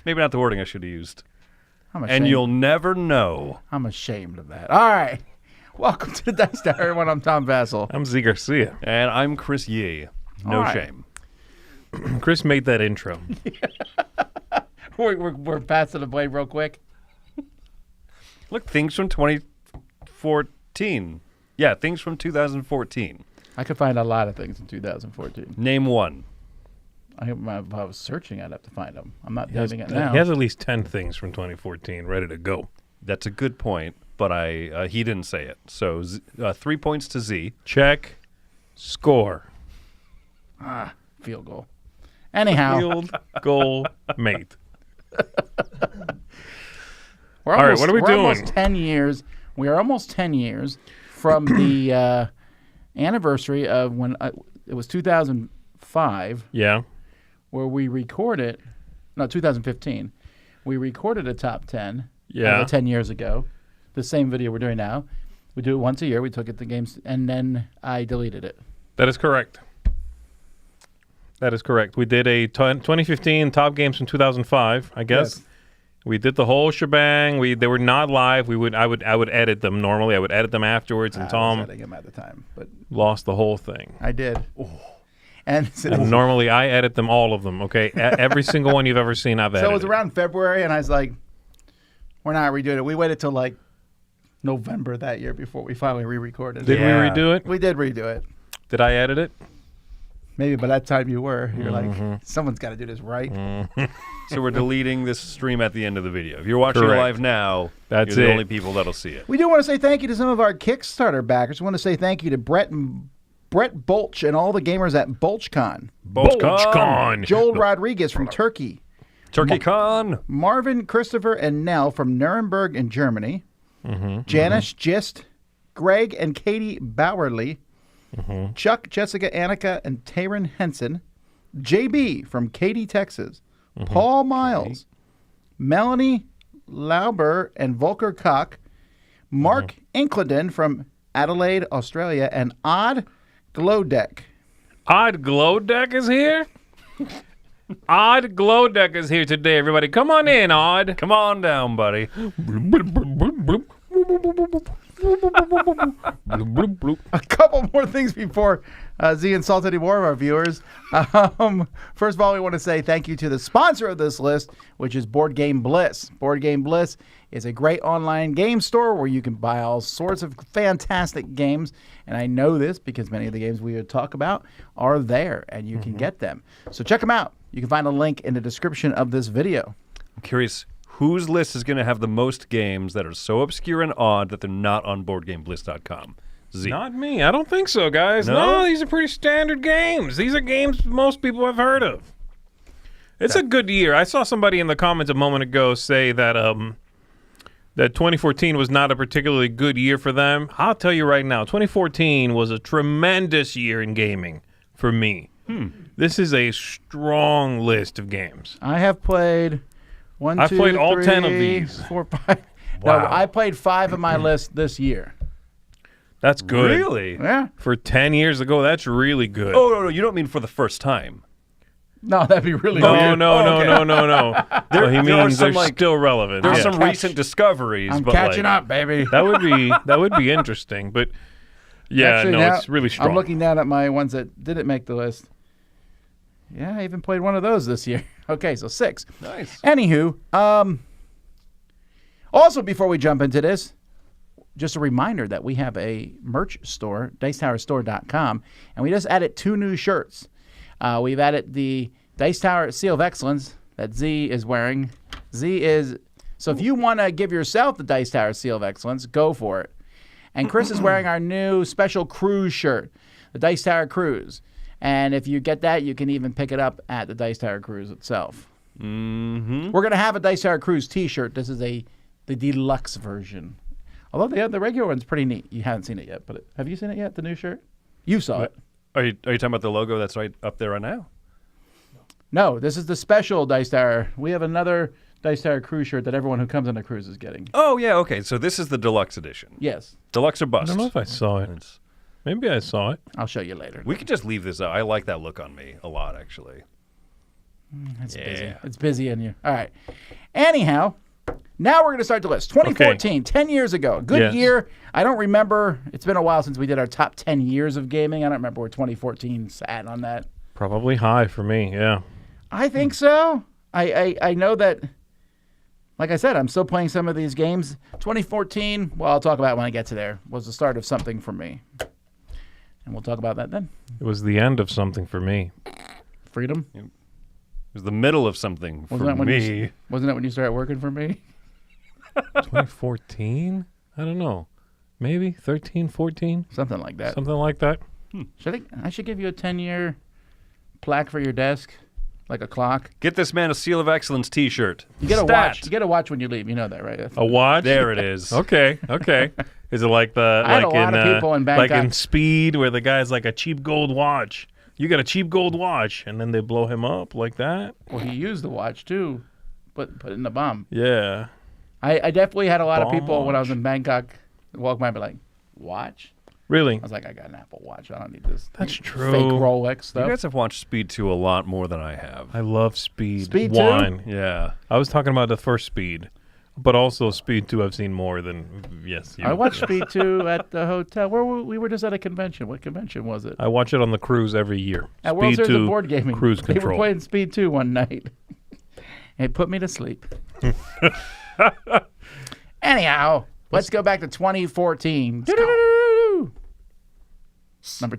Maybe not the wording I should have used. I'm ashamed. And you'll never know. I'm ashamed of that. All right. Welcome to the Dice Tower, everyone. I'm Tom Vasel. I'm Zee Garcia. And I'm Chris Yee. No right. shame. Chris made that intro. We're passing the blade real quick. Look, things from 2014. Yeah, things from 2014. I could find a lot of things in 2014. Name one. If I was searching, I'd have to find them. I'm not doing it now. He has at least 10 things from 2014 ready to go. That's a good point, but he didn't say it. So 3 points to Z. Check. Score. Field goal. Anyhow. Field goal mate. All right, what are we doing? Almost 10 years. We are almost 10 years from the anniversary of when it was 2005. Yeah. Where we recorded, 2015, we recorded a top 10 Yeah. 10 years ago. The same video we're doing now. We do it once a year. We took it to games, and then I deleted it. That is correct. That is correct. We did a 2015 top games from 2005, I guess. Yes. We did the whole shebang. They were not live. I would edit them normally. I would edit them afterwards, and I was Tom editing them at the time, but lost the whole thing. I did. And normally I edit them, all of them, okay? Every single one you've ever seen, I've edited. So it was around February, and I was like, we're not redoing it. We waited till like November that year before we finally re-recorded. Did we redo it? We did redo it. Did I edit it? Maybe by that time you were. You're like, someone's got to do this right. So we're deleting this stream at the end of the video. If you're watching Correct. live now, That's you're the it. only people that'll see it. We do want to say thank you to some of our Kickstarter backers. We want to say thank you to Brett Bolch and all the gamers at BolchCon. BolchCon. Joel Rodriguez from Turkey. TurkeyCon. Marvin, Christopher, and Nell from Nuremberg in Germany. Janice Gist, Greg and Katie Bowerly. Chuck, Jessica, Annika, and Taryn Henson. JB from Katy, Texas. Paul Miles. Melanie Lauber and Volker Koch. Mark Incledon from Adelaide, Australia. And Odd Glowdeck. Odd Glowdeck is here? Odd Glowdeck is here today, everybody. Come on in, Odd. Come on down, buddy. A couple more things before Z insult any more of our viewers. First of all, we want to say thank you to the sponsor of this list, which is Board Game Bliss. Board Game Bliss is a great online game store where you can buy all sorts of fantastic games. And I know this because many of the games we would talk about are there, and you can get them. So check them out. You can find a link in the description of this video. I'm curious, whose list is going to have the most games that are so obscure and odd that they're not on BoardGameBliss.com? Z. Not me. I don't think so, guys. No? No, these are pretty standard games. These are games most people have heard of. It's a good year. I saw somebody in the comments a moment ago say that that 2014 was not a particularly good year for them. I'll tell you right now, 2014 was a tremendous year in gaming for me. This is a strong list of games. I have played I've played all 10 of these. 4, 5. Wow. No, I played 5 of my list this year. That's good. Really? Yeah. For 10 years ago, that's really good. Oh, no, you don't mean for the first time. No, that'd be really No, weird. no, Oh, okay. no. There He are means some, they're still relevant. There's Yeah. some recent discoveries. I'm but catching like, up, baby. That would be interesting, but yeah, Actually, no, now, it's really strong. I'm looking down at my ones that didn't make the list. Yeah, I even played one of those this year. Okay, so 6. Nice. Anywho, also before we jump into this, just a reminder that we have a merch store, DicetowerStore.com, and we just added 2 new shirts. We've added the Dice Tower Seal of Excellence that Z is wearing. So if you want to give yourself the Dice Tower Seal of Excellence, go for it. And Chris is wearing our new special cruise shirt, the Dice Tower Cruise. And if you get that, you can even pick it up at the Dice Tower Cruise itself. We're going to have a Dice Tower Cruise t-shirt. This is the deluxe version. Although the regular one's pretty neat. You haven't seen it yet, but have you seen it yet, the new shirt? You saw it. Are you talking about the logo that's right up there right now? No, this is the special Dice Tower. We have another Dice Tower Cruise shirt that everyone who comes on the cruise is getting. Oh, yeah, okay. So this is the deluxe edition. Yes. Deluxe or I bust? don't know if I saw it. Maybe I saw it. I'll show you later. We could just leave this out. I like that look on me a lot, actually. It's busy. It's busy in you. All right. Anyhow, now we're going to start the list. 2014, 10 years ago. Good year. I don't remember. It's been a while since we did our top 10 years of gaming. I don't remember where 2014 sat on that. Probably high for me, yeah. I think so. I know that, like I said, I'm still playing some of these games. 2014, well, I'll talk about it when I get to there, was the start of something for me. And we'll talk about that then. It was the end of something for me. Freedom? It was the middle of something for Wasn't me. Wasn't that when you started working for me? 2014? I don't know. Maybe 13, 14? Something like that. Something like that. I should give you a 10-year plaque for your desk, like a clock. Get this man a Seal of Excellence T-shirt. You get a Stat. watch. You get a watch when you leave. You know that, right? A watch? There it is. Okay. Is it like the I had a lot of people in like Bangkok. in Speed where the guy's like a cheap gold watch? You got a cheap gold watch, and then they blow him up like that? Well, he used the watch too, put it in the bomb. Yeah. I definitely had a lot of people when I Watch. was in Bangkok walk by and be like, watch? Really? I was like, I got an Apple Watch. I don't need this That's true. fake Rolex You stuff. guys have watched Speed 2 a lot more than I have. I love Speed. Speed 2? 1. Yeah. I was talking about the first Speed, but also Speed 2 I've seen more than, yes. I watched Speed 2 at the hotel. We were just at a convention. What convention was it? I watch it on the cruise every year. At World Speed Series of 2 Board Gaming. Cruise They were Control. playing Speed 2 one night. It put me to sleep. Anyhow, let's go back to 2014. Doo-doo-doo-doo-doo. Number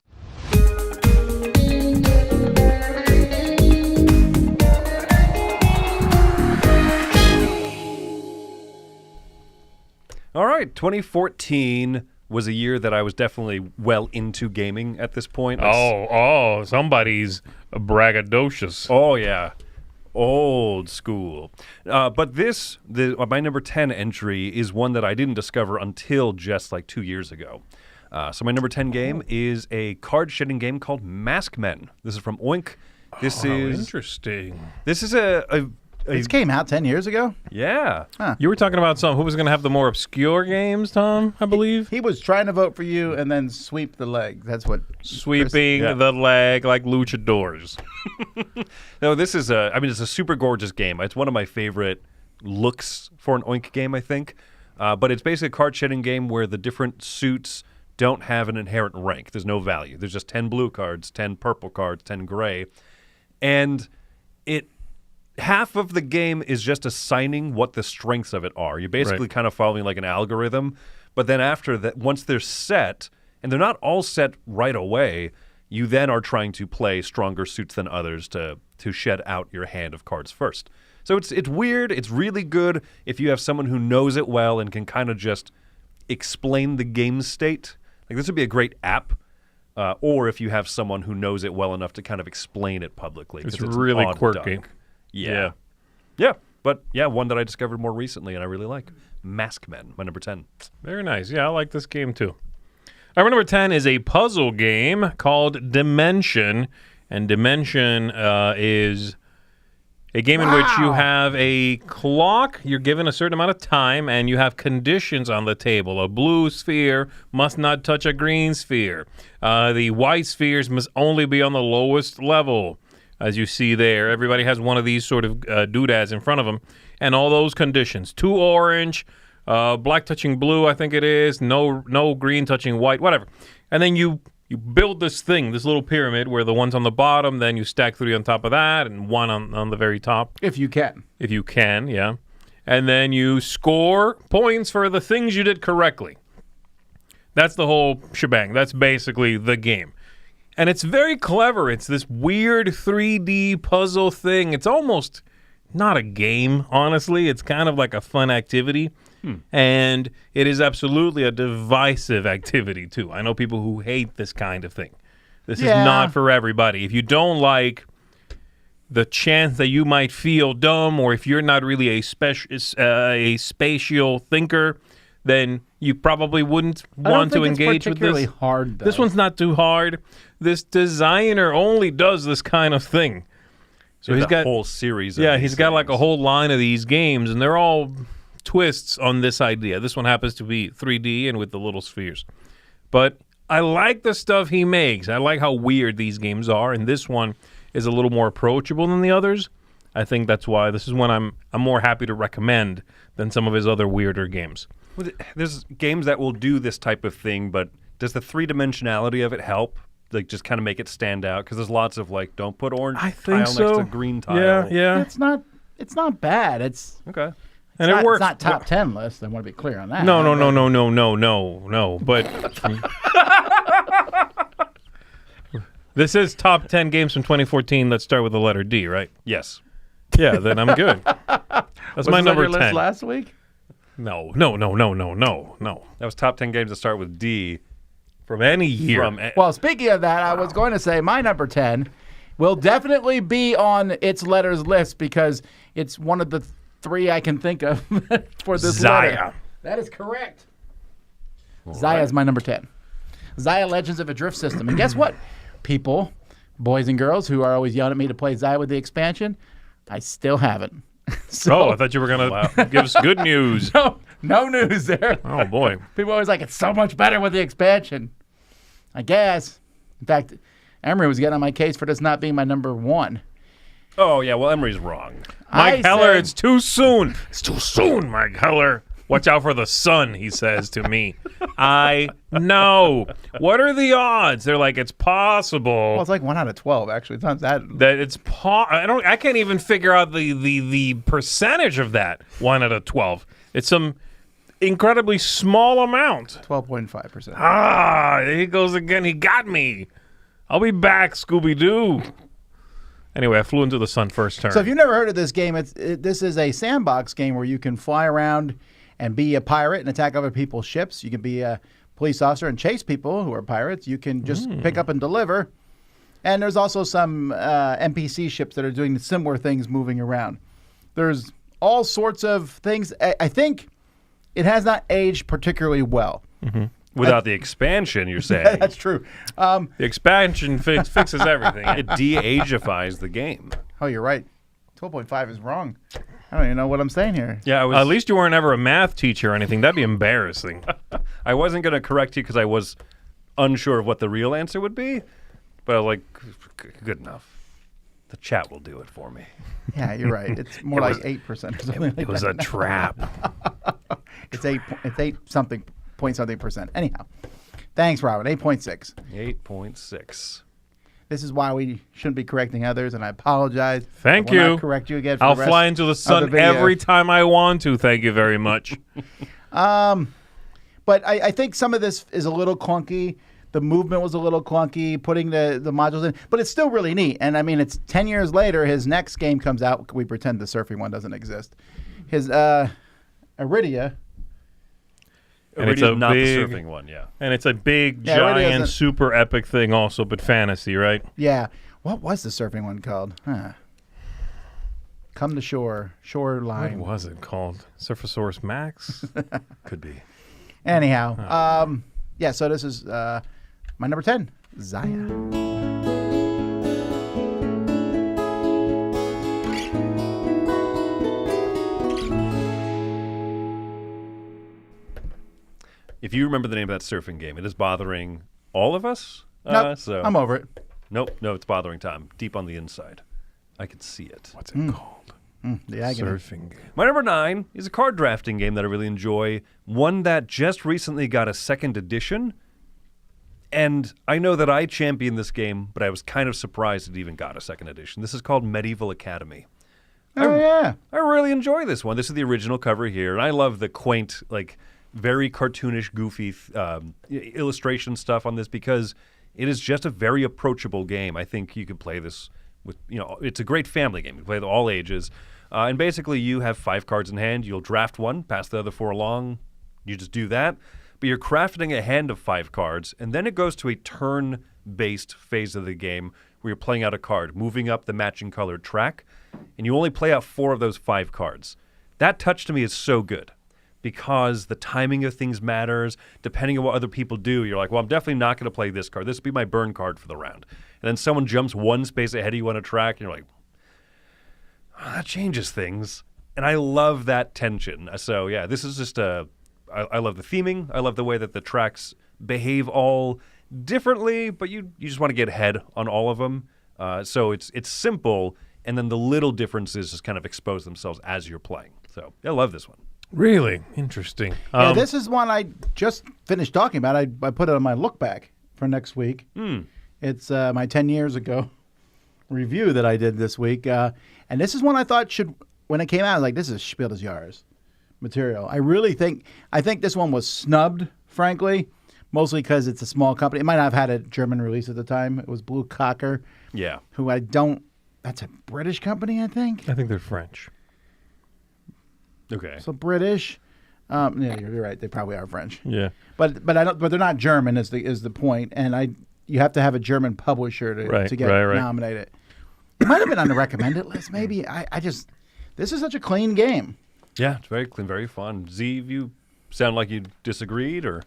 All right, 2014 was a year that I was definitely well into gaming at this point. Somebody's braggadocious. Oh, yeah. Old school. But my number 10 entry is one that I didn't discover until just like 2 years ago. So my number 10 game is a card-shedding game called Mask Men. This is from Oink. This is Interesting. This is a This came out 10 years ago? yeah. You were talking about who was going to have the more obscure games, Tom, I believe? He was trying to vote for you and then sweep the leg. That's what. Sweeping Yeah. the leg like luchadors. No, this is it's a super gorgeous game. It's one of my favorite looks for an Oink game, I think. But it's basically a card-shedding game where the different suits don't have an inherent rank. There's no value. There's just 10 blue cards, 10 purple cards, 10 gray. And half of the game is just assigning what the strengths of it are. You're basically kind of following like an algorithm. But then after that, once they're set, and they're not all set right away, you then are trying to play stronger suits than others to shed out your hand of cards first. So it's weird. It's really good if you have someone who knows it well and can kind of just explain the game state. Like this would be a great app. Or if you have someone who knows it well enough to kind of explain it publicly. 'Cause It's an really odd quirky. duck. Yeah. But one that I discovered more recently and I really like. Mask Men, my number 10. Very nice. Yeah, I like this game too. All right, number 10 is a puzzle game called Dimension. And Dimension is a game in which you have a clock. You're given a certain amount of time, and you have conditions on the table. A blue sphere must not touch a green sphere. The white spheres must only be on the lowest level. As you see there, everybody has one of these sort of doodads in front of them, and all those conditions: 2 orange, black touching blue, I think it is, no green touching white, whatever. And then you build this thing, this little pyramid, where the one's on the bottom, then you stack 3 on top of that, and 1 on the very top. If you can. If you can, yeah. And then you score points for the things you did correctly. That's the whole shebang. That's basically the game. And it's very clever. It's this weird 3D puzzle thing. It's almost not a game, honestly. It's kind of like a fun activity. And it is absolutely a divisive activity, too. I know people who hate this kind of thing. This is not for everybody. If you don't like the chance that you might feel dumb, or if you're not really a spatial thinker, then you probably wouldn't want to engage with this. Hard, though. This one's not too hard. This designer only does this kind of thing. So he's got a whole series of he's got like a whole line of these games, and they're all twists on this idea. This one happens to be 3D and with the little spheres. But I like the stuff he makes. I like how weird these games are, and this one is a little more approachable than the others. I think that's why this is one I'm more happy to recommend than some of his other weirder games. Well, there's games that will do this type of thing, but does the three-dimensionality of it help? Like, just kind of make it stand out? Because there's lots of, like, don't put orange tile next to green tile. Yeah. It's not bad. It's okay. And it works. It's not top 10 list. I want to be clear on that. No. But this is top 10 games from 2014 that start with the letter D, right? Yes. Yeah, then I'm good. That's my number 10. List last week? No. That was top 10 games that start with D. From any year. Well, speaking of that, I was going to say my number 10 will definitely be on its letters list because it's one of the three I can think of for this Zaya. letter. That is correct. Zaya is my number 10. Zaya Legends of a Drift System. And guess what? People, boys and girls who are always yelling at me to play Zaya with the expansion, I still haven't. I thought you were going to give us good news. No news there. Oh, boy. People always like, it's so much better with the expansion. I guess. In fact, Emery was getting on my case for this not being my number 1. Oh, yeah, well, Emery's wrong. Mike Heller, it's too soon. It's too soon, Mike Heller. Watch out for the sun, he says to me. I know. What are the odds? They're like, it's possible. Well, it's like 1 out of 12, actually. It's not that. That it's I can't even figure out the percentage of that 1 out of 12. It's some incredibly small amount. 12.5%. There he goes again. He got me. I'll be back, Scooby-Doo. Anyway, I flew into the sun first turn. So if you've never heard of this game, this is a sandbox game where you can fly around and be a pirate and attack other people's ships. You can be a police officer and chase people who are pirates. You can just pick up and deliver. And there's also some NPC ships that are doing similar things moving around. There's all sorts of things. I think it has not aged particularly well. Without the expansion, you're saying. That's true. The expansion fixes everything. It de-ageifies the game. Oh, you're right. 12.5 is wrong. I don't even know what I'm saying here. Yeah, At least you weren't ever a math teacher or anything. That'd be embarrassing. I wasn't going to correct you because I was unsure of what the real answer would be, but I was like, good enough. The chat will do it for me. Yeah, you're right. It's more like 8% or something like that. It was a trap. It's 8 something point something percent. Anyhow, thanks, Robin. 8.6. 8.6. This is why we shouldn't be correcting others, and I apologize. Thank I will you. not correct you again. For I'll the rest fly into the sun of the video. every time I want to. Thank you very much. But I think some of this is a little clunky. The movement was a little clunky, putting the modules in. But it's still really neat. And, I mean, it's 10 years later. His next game comes out. We pretend the surfing one doesn't exist. His Iridia. And it's Iridia's not big, the surfing one, yeah. And it's a big, Yeah, giant, super epic thing also, but fantasy, right? Yeah. What was the surfing one called? Come to Shore. Shoreline. What was it called? Surfosaurus Max? Could be. Anyhow. Yeah, so this is my number 10, Zaya. If you remember the name of that surfing game, it is bothering all of us. Nope, So I'm over it. Nope, no, it's bothering Tom. Deep on the inside. I can see it. What's it called? The agony. Surfing game. My number 9 is a card drafting game that I really enjoy. One that just recently got a second edition. And I know that I championed this game, but I was kind of surprised it even got a second edition. This is called Medieval Academy. Oh, yeah. I really enjoy this one. This is the original cover here, and I love the quaint, like, very cartoonish, goofy illustration stuff on this because it is just a very approachable game. I think you can play this with, it's a great family game. You can play with all ages. And basically you have 5 cards in hand. You'll draft one, pass the other 4 along. You just do that. But you're crafting a hand of 5 cards, and then it goes to a turn-based phase of the game where you're playing out a card, moving up the matching colored track, and you only play out 4 of those 5 cards. That touch to me is so good because the timing of things matters. Depending on what other people do, you're like, well, I'm definitely not going to play this card. This will be my burn card for the round. And then someone jumps 1 space ahead of you on a track, and you're like, oh, that changes things. And I love that tension. So, yeah, this is just I love the theming. I love the way that the tracks behave all differently, but you just want to get ahead on all of them. So it's simple and then the little differences just kind of expose themselves as you're playing. So I love this one. Really interesting. Yeah, this is one I just finished talking about. I put it on my look back for next week. It's my 10 years ago review that I did this week. And this is one I thought when it came out, I was like, this is Spiel des Jahres material. I think this one was snubbed, frankly, mostly because it's a small company. It might not have had a German release at the time. It was Blue Cocker. Yeah. That's a British company, I think. I think they're French. Okay. So British. Yeah, you're right. They probably are French. Yeah. But they're not German is the point. And you have to have a German publisher to get nominated. It might have been on the recommended list, maybe. This is such a clean game. Yeah, it's very clean, very fun. Zee, you sound like you disagreed, or?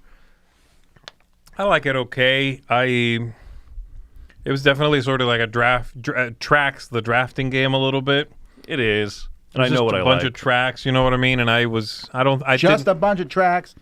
I like it okay. It was definitely sort of like a tracks the drafting game a little bit. It is. And I know what I like. Just a bunch of tracks, you know what I mean? And a bunch of tracks.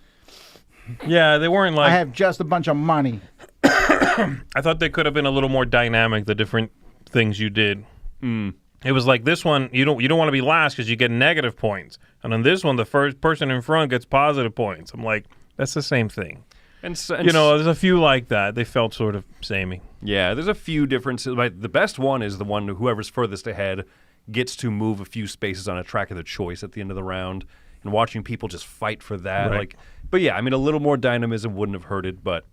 Yeah, they weren't like... I have just a bunch of money. I thought they could have been a little more dynamic, the different things you did. It was like this one, you don't want to be last because you get negative points. And on this one, the first person in front gets positive points. I'm like, that's the same thing. And there's a few like that. They felt sort of samey. Yeah, there's a few differences. The best one is the one whoever's furthest ahead gets to move a few spaces on a track of their choice at the end of the round, and watching people just fight for that. Right. But yeah, I mean, a little more dynamism wouldn't have hurt it. But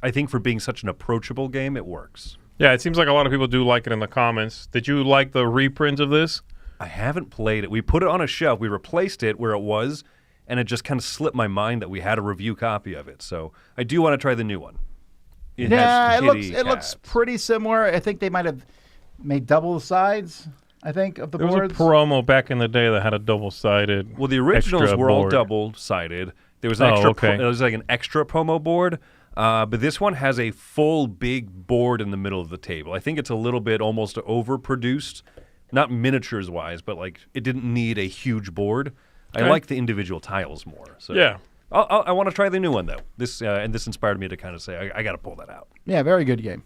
I think for being such an approachable game, it works. Yeah, it seems like a lot of people do like it in the comments. Did you like the reprint of this? I haven't played it. We put it on a shelf. We replaced it where it was, and it just kind of slipped my mind that we had a review copy of it. So I do want to try the new one. It looks pretty similar. I think they might have made double sides, I think, of the boards. There was a promo back in the day that had a double-sided. Well, the originals were all double-sided. There was an it was like an extra promo board. But this one has a full big board in the middle of the table. I think it's a little bit almost overproduced, not miniatures-wise, but like it didn't need a huge board. Okay. I like the individual tiles more. So yeah. I want to try the new one, though. This inspired me to kind of say, I got to pull that out. Yeah, very good game.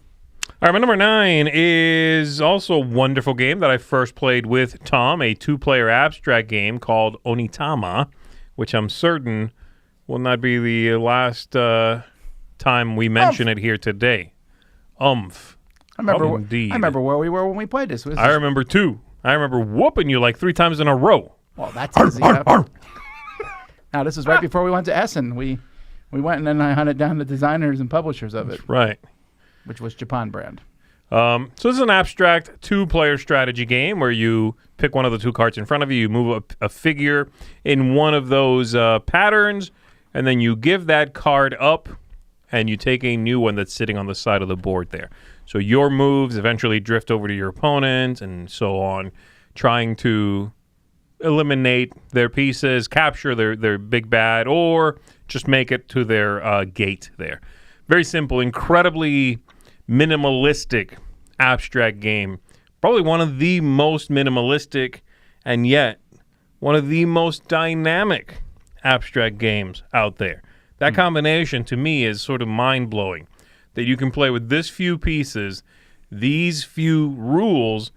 All right, my number 9 is also a wonderful game that I first played with Tom, a 2-player abstract game called Onitama, which I'm certain will not be the last time we mention it here today. I remember where we were when we played this. I remember too. I remember whooping you like 3 times in a row. Well, that's easy. Now, this is right before we went to Essen. We went and then I hunted down the designers and publishers of it. That's right. Which was Japan brand. So this is an abstract 2-player strategy game where you pick one of the 2 cards in front of you, you move a figure in one of those patterns, and then you give that card up, and you take a new one that's sitting on the side of the board there. So your moves eventually drift over to your opponent, and so on, trying to eliminate their pieces, capture their big bad, or just make it to their gate there. Very simple, incredibly minimalistic abstract game. Probably one of the most minimalistic and yet one of the most dynamic abstract games out there. That combination to me is sort of mind-blowing, that you can play with this few pieces, these few rules,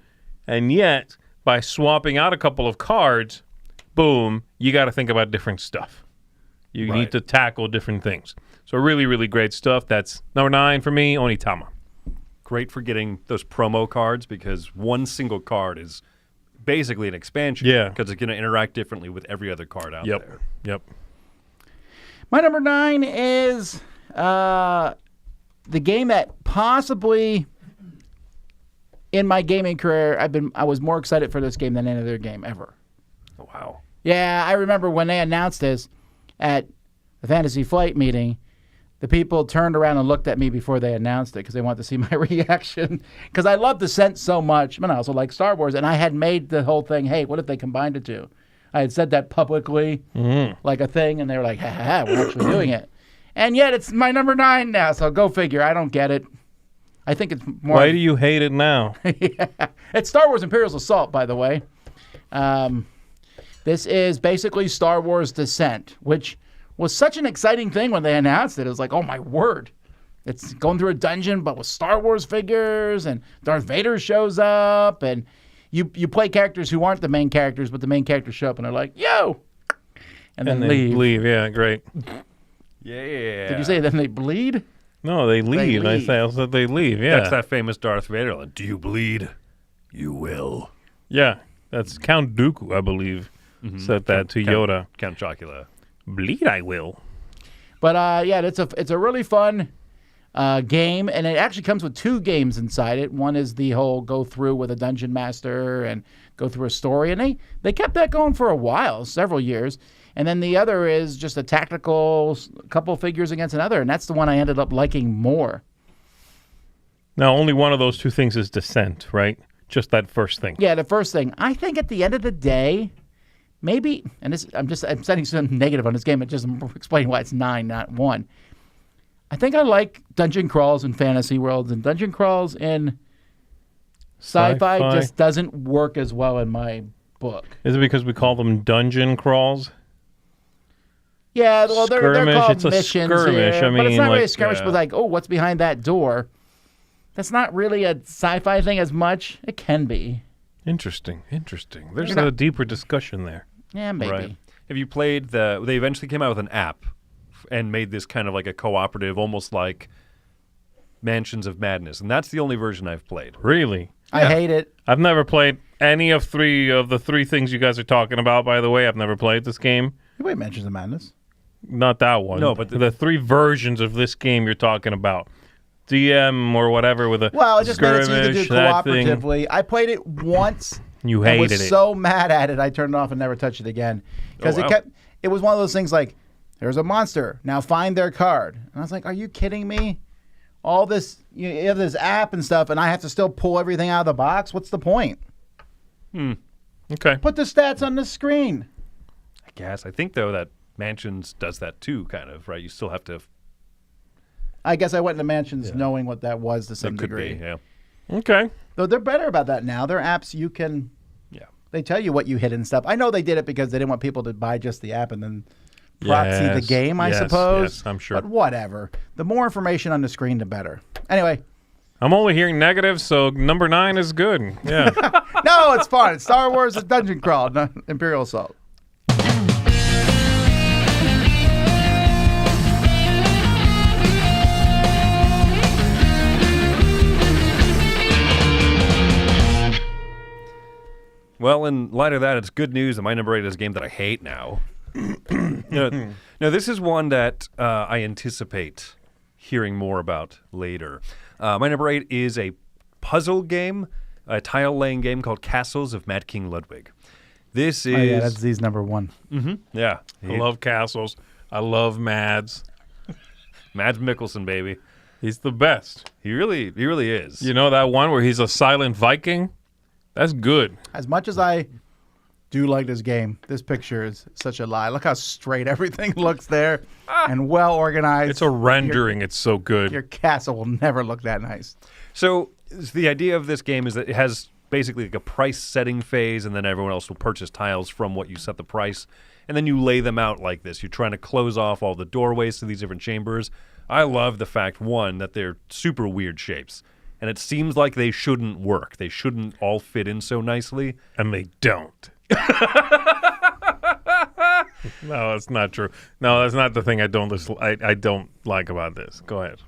and yet by swapping out a couple of cards, boom, you got to think about different stuff. You need to tackle different things. So really, really great stuff. That's number 9 for me, Onitama. Great for getting those promo cards because one single card is basically an expansion. Yeah. Because it's going to interact differently with every other card out there. Yep. My number 9 is the game that possibly in my gaming career I was more excited for this game than any other game ever. Oh, wow. Yeah, I remember when they announced this at the Fantasy Flight meeting, the people turned around and looked at me before they announced it because they wanted to see my reaction. Because I love Descent so much, but I also like Star Wars, and I had made the whole thing, hey, what if they combined the two? I had said that publicly, like a thing, and they were like, ha, we're actually doing it. And yet it's my number 9 now, so go figure. I don't get it. I think it's more... Why do you hate it now? Yeah. It's Star Wars Imperial's Assault, by the way. This is basically Star Wars Descent, which was such an exciting thing when they announced it. It was like, oh, my word. It's going through a dungeon, but with Star Wars figures, and Darth Vader shows up, and you play characters who aren't the main characters, but the main characters show up, and they're like, yo! And then they leave. Yeah, great. Yeah. Did you say then they bleed? No, they leave. leave. I said they leave, yeah. That's that famous Darth Vader line. Do you bleed? You will. Yeah, that's Count Dooku, I believe, said that to Yoda. Count Chocula. Bleed I will. But yeah, it's a really fun game, and it actually comes with 2 games inside it. One is the whole go through with a dungeon master and go through a story, and they kept that going for a while, several years. And then the other is just a tactical couple figures against another, and that's the one I ended up liking more. Now, only one of those 2 things is Descent, right? Just that first thing. Yeah, the first thing. I think at the end of the day, maybe, and this, I'm setting some negative on this game, but just explaining why it's 9, not 1. I think I like dungeon crawls in fantasy worlds, and dungeon crawls in sci-fi just doesn't work as well in my book. Is it because we call them dungeon crawls? Yeah, well, they're called It's a missions skirmish. here, I but it's mean, not really like, a skirmish. But like, oh, what's behind that door? That's not really a sci-fi thing as much. It can be. Interesting. There's a deeper discussion there. Yeah, maybe. Right. Have you played they eventually came out with an app and made this kind of like a cooperative, almost like Mansions of Madness. And that's the only version I've played. Really? I hate it. I've never played any of the three things you guys are talking about, by the way. I've never played this game. You wait, Mansions of Madness. Not that one. No, but the 3 versions of this game you're talking about. DM or whatever with a Well, it just made it so you could do skirmish, that thing. cooperatively. I played it once. You and hated was it. so mad at it, I turned it off and never touched it again. Because Oh, wow. it was one of those things like, there's a monster, now find their card. And I was like, are you kidding me? All this, you have this app and stuff, and I have to still pull everything out of the box? What's the point? Okay. Put the stats on the screen. I guess. I think, though, that Mansions does that too, kind of, right? You still have to. I guess I went into Mansions knowing what that was to some It could degree. be, yeah. Okay. Though they're better about that now. Their apps, you can, Yeah. they tell you what you hit and stuff. I know they did it because they didn't want people to buy just the app and then proxy the Yes, game, I yes, suppose. yes, I'm sure. But whatever. The more information on the screen, the better. Anyway, I'm only hearing negatives, so number 9 is good. Yeah. no, it's fun. It's Star Wars, it's Dungeon Crawl, not Imperial Assault. Well, in light of that, it's good news that my number 8 is a game that I hate now. No, this is one that I anticipate hearing more about later. My number 8 is a puzzle game, a tile-laying game called Castles of Mad King Ludwig. This is... Oh, yeah, that's Z's number 1. Yeah. I love castles. I love Mads. Mads Mikkelsen, baby. He's the best. He really is. You know that one where he's a silent Viking? That's good. As much as I do like this game, this picture is such a lie. Look how straight everything looks there and well organized. It's a rendering. It's so good. Your castle will never look that nice. So the idea of this game is that it has basically like a price setting phase, and then everyone else will purchase tiles from what you set the price, and then you lay them out like this. You're trying to close off all the doorways to these different chambers. I love the fact, one, that they're super weird shapes, and it seems like they shouldn't work. They shouldn't all fit in so nicely. And they don't. No, that's not true. No, that's not the thing I don't like about this. Go ahead.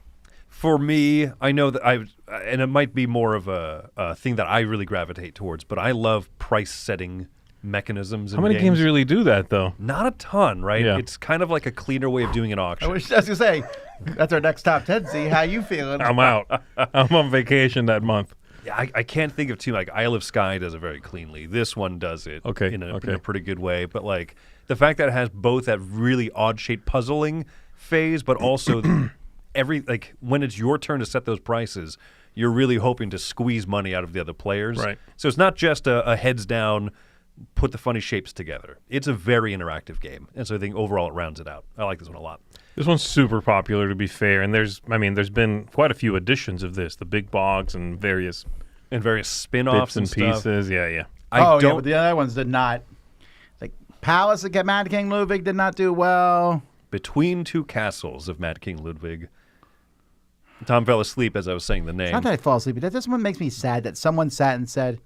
For me, I know that and it might be more of a thing that I really gravitate towards, but I love price setting mechanisms. How many games really do that, though? Not a ton, right? Yeah. It's kind of like a cleaner way of doing an auction. I was going to say, that's our next top 10. See, how you feeling? I'm out. I'm on vacation that month. Yeah, I can't think of too. Like Isle of Skye does it very cleanly. This one does it in a pretty good way. But like the fact that it has both that really odd shaped puzzling phase, but also when it's your turn to set those prices, you're really hoping to squeeze money out of the other players. Right. So it's not just a heads down, put the funny shapes together. It's a very interactive game, and so I think overall it rounds it out. I like this one a lot. This one's super popular, to be fair, and there's been quite a few editions of this, the big box and various spin-offs bits and pieces. Yeah. But the other ones did not. Like Palace of Mad King Ludwig did not do well. Between Two Castles of Mad King Ludwig. Tom fell asleep as I was saying the name. Not that I fall asleep, but this one makes me sad that someone sat and said,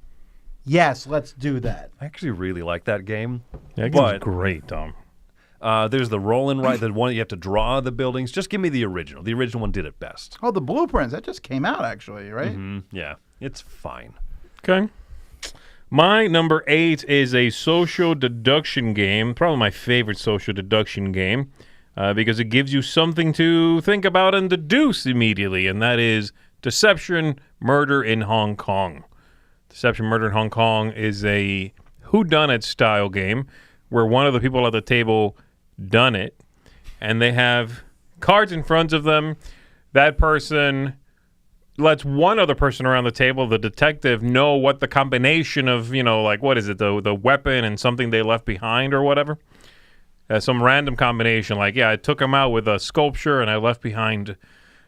yes, let's do that. I actually really like that game. Yeah, that game's great, Tom. There's the roll and write, the one you have to draw the buildings. Just give me the original. The original one did it best. Oh, the blueprints. That just came out, actually, right? Yeah, it's fine. Okay. My number 8 is a social deduction game, probably my favorite social deduction game, because it gives you something to think about and deduce immediately, and that is Deception, Murder in Hong Kong. Deception, Murder in Hong Kong is a whodunit style game where one of the people at the table done it, and they have cards in front of them. That person lets one other person around the table, the detective, know what the combination of, what is it, the weapon and something they left behind or whatever. Some random combination, I took him out with a sculpture and I left behind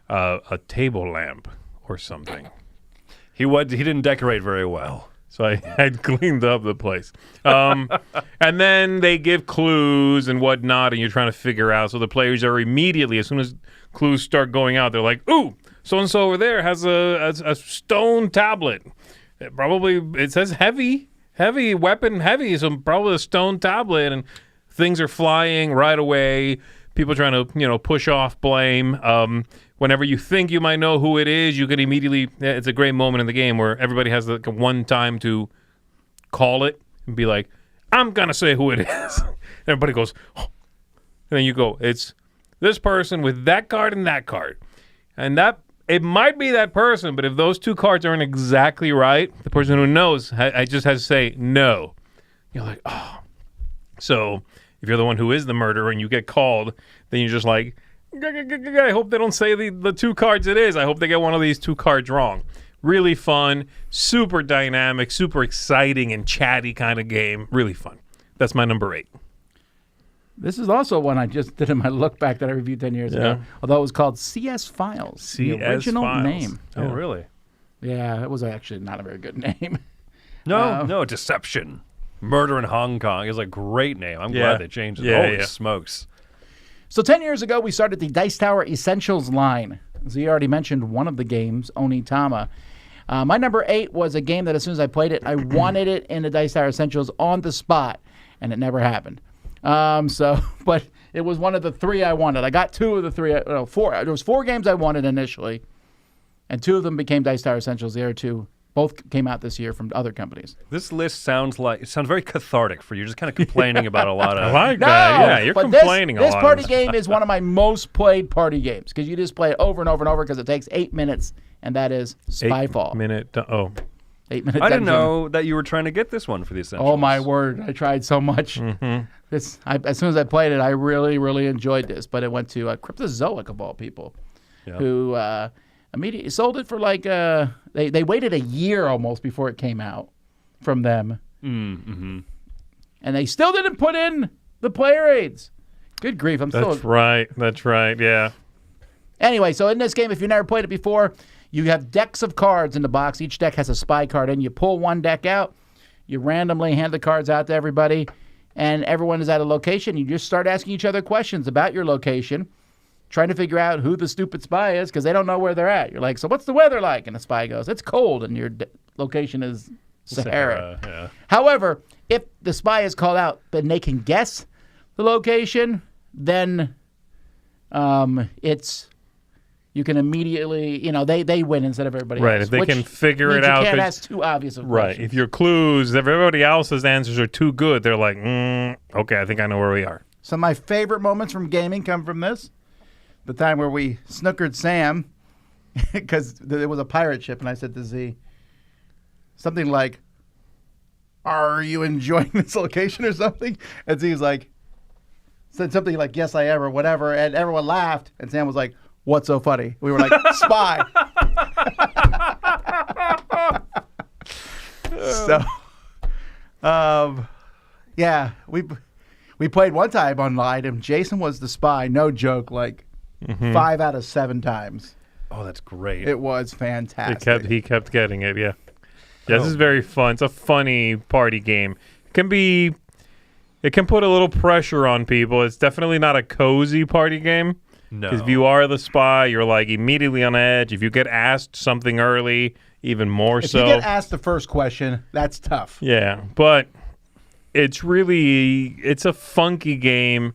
a table lamp or something. He didn't decorate very well. So I had cleaned up the place. And then they give clues and whatnot, and you're trying to figure out. So the players are immediately, as soon as clues start going out, they're like, ooh, so-and-so over there has a stone tablet. It says heavy weapon, heavy, so probably a stone tablet. And things are flying right away. People trying to, push off blame. Whenever you think you might know who it is, you can immediately, it's a great moment in the game where everybody has one time to call it and be like, I'm going to say who it is. And everybody goes, oh. And then you go, it's this person with that card and that card. And it might be that person, but if those two cards aren't exactly right, the person who knows, I just has to say no. You're like, oh. So if you're the one who is the murderer and you get called, then you're just like, I hope they don't say the two cards it is. I hope they get one of these two cards wrong. Really fun, super dynamic, super exciting and chatty kind of game. Really fun. That's my number 8. This is also one I just did in my look back that I reviewed 10 years ago. Although it was called CS Files. The original name. Oh, really? Yeah, it was actually not a very good name. No, Deception. Murder in Hong Kong is a great name. I'm glad they changed it. Holy smokes. So 10 years ago, we started the Dice Tower Essentials line. Zee already mentioned one of the games, Onitama. My number 8 was a game that as soon as I played it, I wanted it in the Dice Tower Essentials on the spot, and it never happened. But it was one of the 3 I wanted. I got 2 of the 3, 4. There was 4 games I wanted initially, and 2 of them became Dice Tower Essentials. The other 2 both came out this year from other companies. This list sounds very cathartic for you. Just kind of complaining about a lot of. I like that. Yeah, you're complaining a lot. This party game is one of my most played party games because you just play it over and over and over because it takes 8 minutes, and that is Spyfall. 8 minute. 8 minutes. I didn't know that you were trying to get this one for the Essentials. Oh my word! I tried so much. As soon as I played it, I really, really enjoyed this. But it went to Cryptozoic of all people, who immediately sold it for they waited a year almost before it came out from them. And they still didn't put in the player aids. Good grief! That's right. Yeah. Anyway, so in this game, if you've never played it before, you have decks of cards in the box. Each deck has a spy card, and you pull one deck out. You randomly hand the cards out to everybody, and everyone is at a location. You just start asking each other questions about your location, trying to figure out who the stupid spy is because they don't know where they're at. You're like, so what's the weather like? And the spy goes, it's cold, and your location is Sahara. However, if the spy is called out and they can guess the location, then you can immediately, they win instead of everybody else. Right, if they can figure it out. You can't ask too obvious of right, questions. if your clues, if everybody else's answers are too good, they're like, okay, I think I know where we are. Some of my favorite moments from gaming come from this. The time where we snookered Sam because there was a pirate ship, and I said to Zee something like, are you enjoying this location or something? And Zee was like, said something like, yes, I am, or whatever, and everyone laughed, and Sam was like, what's so funny? We were like, spy. We played one time online, and Jason was the spy, no joke, 5 out of 7 times. Oh, that's great. It was fantastic. He kept getting it, yeah. This is very fun. It's a funny party game. It can put a little pressure on people. It's definitely not a cozy party game. No. Because if you are the spy, you're like immediately on edge. If you get asked something early, even more If so. you get asked the first question, that's tough. Yeah, but it's a funky game.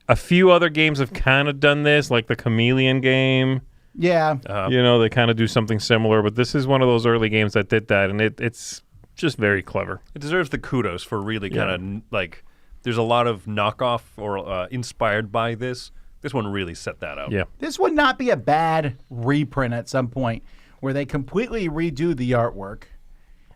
A few other games have kind of done this, like the Chameleon game. Yeah. They kind of do something similar, but this is one of those early games that did that, and it's just very clever. It deserves the kudos for really kind of like. There's a lot of knockoff or inspired by this. This one really set that up. Yeah. This would not be a bad reprint at some point where they completely redo the artwork.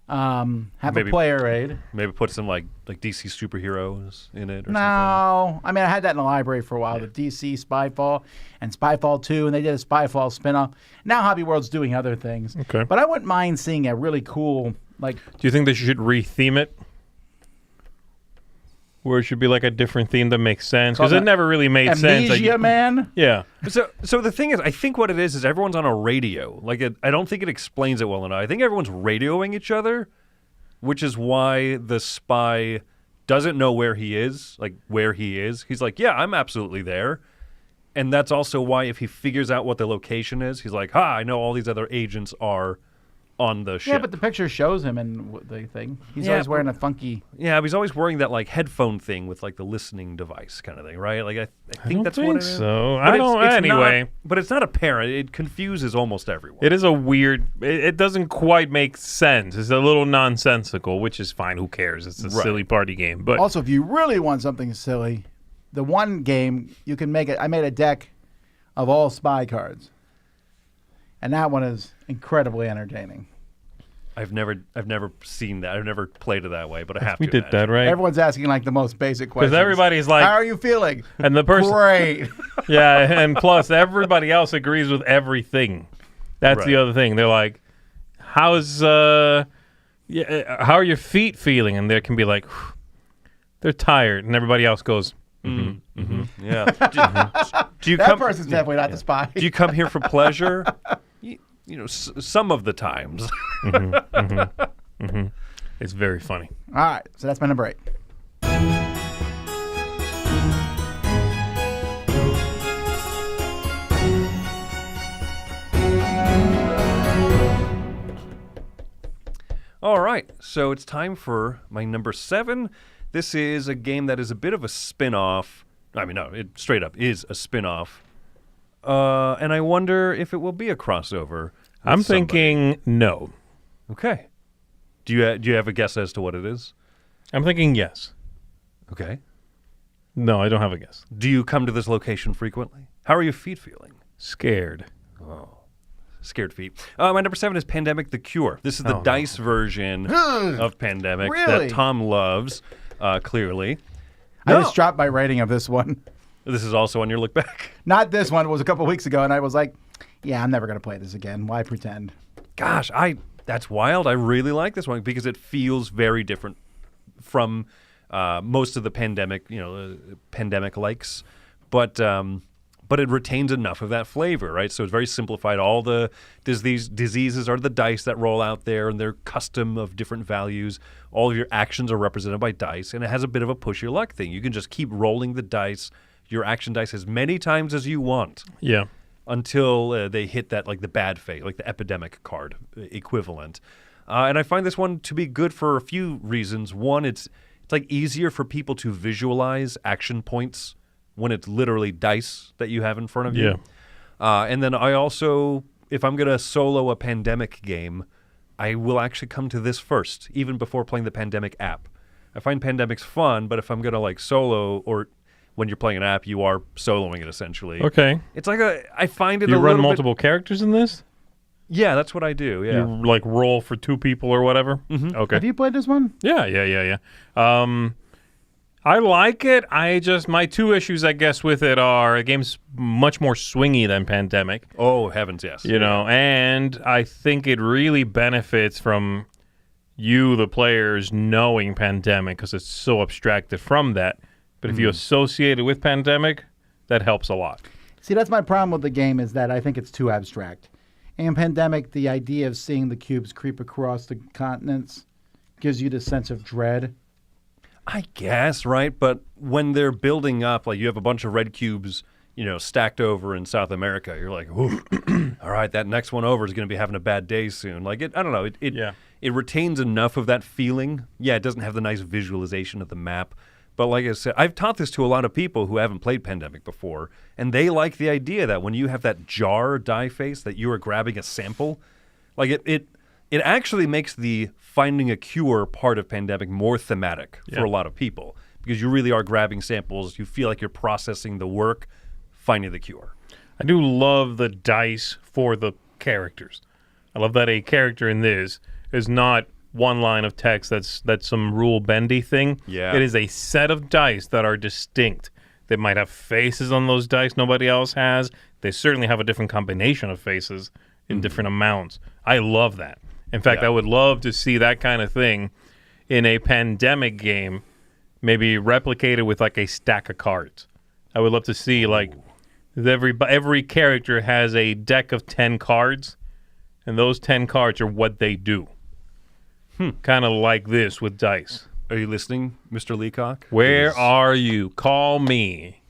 Have Maybe- a player aid. Maybe put some like DC superheroes in it or something. No. I mean, I had that in the library for a while, the DC Spyfall and Spyfall 2, and they did a Spyfall spinoff. Now Hobby World's doing other things. Okay. But I wouldn't mind seeing a really cool, like, Do you think they should retheme it? Where it should be like a different theme that makes sense? Because it never really made sense. Amnesia Man? Yeah. So the thing is, I think what it is everyone's on a radio. Like, I don't think it explains it well enough. I think everyone's radioing each other, which is why the spy doesn't know where he is. He's like, yeah, I'm absolutely there. And that's also why if he figures out what the location is, he's like, I know all these other agents are on the ship. Yeah, but the picture shows him in the thing. He's Yeah, always wearing a funky... Yeah, but he's always wearing that like headphone thing with like the listening device kind of thing, right? Like I think don't that's think what it is. so. But I don't. Anyway, but it's not apparent. It confuses almost everyone. it is a weird. It doesn't quite make sense. It's a little nonsensical, which is fine. Who cares? It's a Right. silly party game. But Also, if you really want something silly, the one game, you can make it... I made a deck of all spy cards. And that one is incredibly entertaining. I've never seen that. I've never played it that way, but I have we to. did that, right? Everyone's asking like the most basic questions. Because everybody's like, how are you feeling? and the person, Great. yeah, and plus everybody else agrees with everything. That's the Right. other thing. They're like, how are your feet feeling? And they can be like, they're tired, and everybody else goes, Yeah. Do you That come? person's definitely not the spy. Do you come here for pleasure? Some of the times. it's very funny. All right, so that's my number 8. All right, so it's time for my number 7. This is a game that is a bit of a spin-off. I mean, no, it straight up is a spin-off. And I wonder if it will be a crossover. with I'm somebody. thinking no. Okay. Do you have a guess as to what it is? I'm thinking yes. Okay. No, I don't have a guess. Do you come to this location frequently? How are your feet feeling? Scared. Scared feet. My number 7 is Pandemic: The Cure. This is the dice version of Pandemic Really? that Tom loves, clearly. I just dropped my rating of this one. This is also on your look back. Not this one. It was a couple weeks ago, and I was like, yeah, I'm never going to play this again. Why pretend? Gosh, that's wild. I really like this one because it feels very different from most of the pandemic, pandemic likes, but it retains enough of that flavor, right? So it's very simplified. All the diseases are the dice that roll out there, and they're custom of different values. All of your actions are represented by dice, and it has a bit of a push your luck thing. You can just keep rolling the dice, your action dice, as many times as you want. Yeah. Until they hit that, like the bad fate, like the epidemic card equivalent. And I find this one to be good for a few reasons. One, it's like easier for people to visualize action points when it's literally dice that you have in front of you. Yeah. And then I also, if I'm going to solo a Pandemic game, I will actually come to this first, even before playing the Pandemic app. I find Pandemic's fun, but if I'm going to like solo, or when you're playing an app, you are soloing it essentially. Okay. It's like I find it You a run little multiple characters in this? Yeah, that's what I do. Yeah. You like roll for 2 people or whatever? Mm-hmm. Okay. Have you played this one? Yeah. I like it. My 2 issues, I guess, with it are the game's much more swingy than Pandemic. Oh, heavens, yes. And I think it really benefits from you, the players, knowing Pandemic because it's so abstracted from that. But if you associate it with Pandemic, that helps a lot. See, that's my problem with the game is that I think it's too abstract. In Pandemic, the idea of seeing the cubes creep across the continents gives you the sense of dread. I guess, right? But when they're building up, like you have a bunch of red cubes stacked over in South America. You're like, ooh, all right, that next one over is going to be having a bad day soon. Like, I don't know. It retains enough of that feeling. Yeah, it doesn't have the nice visualization of the map. But like I said, I've taught this to a lot of people who haven't played Pandemic before, and they like the idea that when you have that jar die face, that you are grabbing a sample. Like, it actually makes the finding a cure part of Pandemic more thematic for a lot of people, because you really are grabbing samples. You feel like you're processing the work, finding the cure. I do love the dice for the characters. I love that a character in this is not one line of text that's some rule bendy thing. Yeah. It is a set of dice that are distinct. They might have faces on those dice nobody else has. They certainly have a different combination of faces in different amounts. I love that. In fact, I would love to see that kind of thing in a Pandemic game, maybe replicated with like a stack of cards. I would love to see like every character has a deck of 10 cards, and those 10 cards are what they do. Kind of like this with dice. Are you listening, Mr. Leacock? Where are you? Call me.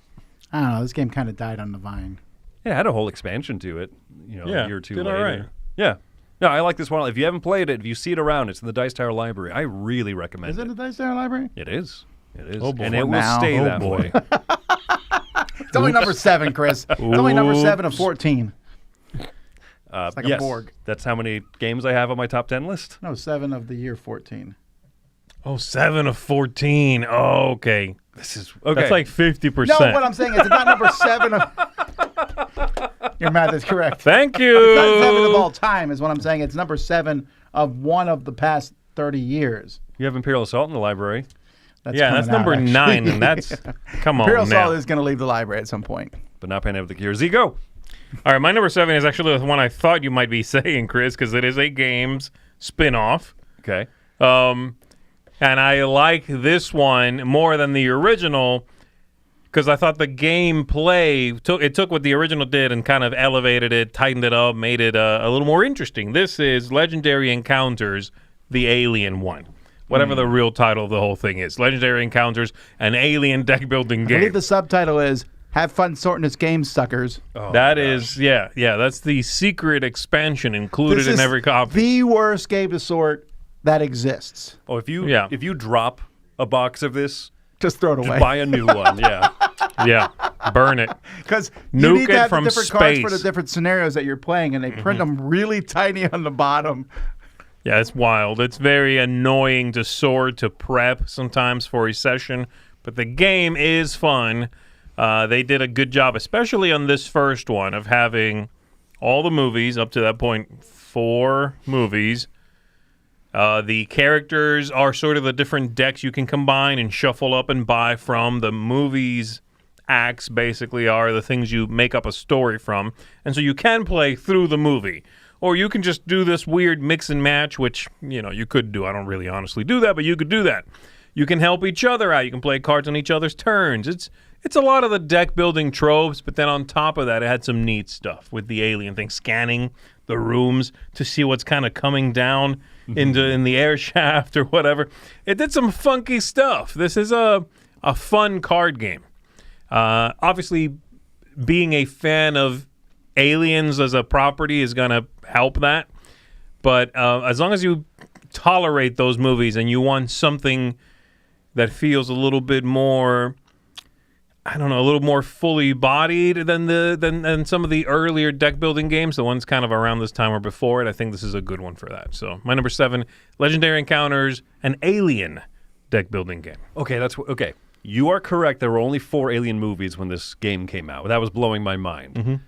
I don't know. This game kind of died on the vine. Yeah, it had a whole expansion to it, a year or two did later. all right. Yeah. No, I like this one. If you haven't played it, if you see it around, it's in the Dice Tower Library. I really recommend Is it the Dice Tower Library? It is. It is. Oh, boy. And it will Now. stay Oh, that boy. way. It's only number 7, Chris. It's only number 7 of 14. It's like a Borg. That's how many games I have on my top 10 list. No, 7 of the year 14. Oh, 7 of 14. Oh, okay. This is okay. That's like 50%. No, what I'm saying is it's not number 7 of... Your math is correct. Thank It's not 7 of you. all time is what I'm saying. It's number 7 of one of the past 30 years. You have Imperial Assault in the library. That's Yeah, that's coming out, number actually. 9, and that's... Come on Imperial now. Assault is going to leave the library at some point. But not Pandemic of the Cure. Z, go. All right, my number 7 is actually the one I thought you might be saying, Chris, because it is a games spin-off. Okay. And I like this one more than the original because I thought the gameplay took what the original did and kind of elevated it, tightened it up, made it a little more interesting. This is Legendary Encounters, the Alien one. Whatever the real title of the whole thing is. Legendary Encounters, an alien deck building I game. believe the subtitle is "Have fun sorting this game, suckers." Oh, That is, that's the secret expansion included This in is every copy. the worst game to sort that exists. Oh, if you drop a box of this, Just throw it just away. buy a new one. Yeah. Yeah, burn it. Because you Nuke need to it have the from different cards for the space. different scenarios that you're playing, and they print them really tiny on the bottom. Yeah, it's wild. It's very annoying to sort, to prep sometimes for a session, but the game is fun. They did a good job, especially on this first one, of having all the movies, up to that point, 4 movies. The characters are sort of the different decks you can combine and shuffle up and buy from. The movies acts basically are the things you make up a story from. And so you can play through the movie. Or you can just do this weird mix and match, which, you could do. I don't really honestly do that, but you could do that. You can help each other out. You can play cards on each other's turns. It's a lot of the deck building tropes, but then on top of that, it had some neat stuff with the alien thing, scanning the rooms to see what's kind of coming down in the air shaft or whatever. It did some funky stuff. This is a fun card game. Obviously, being a fan of aliens as a property is going to help that. But as long as you tolerate those movies and you want something that feels a little bit more, I don't know, a little more fully bodied than some of the earlier deck building games, the ones kind of around this time or before it, I think this is a good one for that. So my number 7, Legendary Encounters, an alien deck building game. Okay, okay. You are correct. There were only 4 Alien movies when this game came out. That was blowing my mind.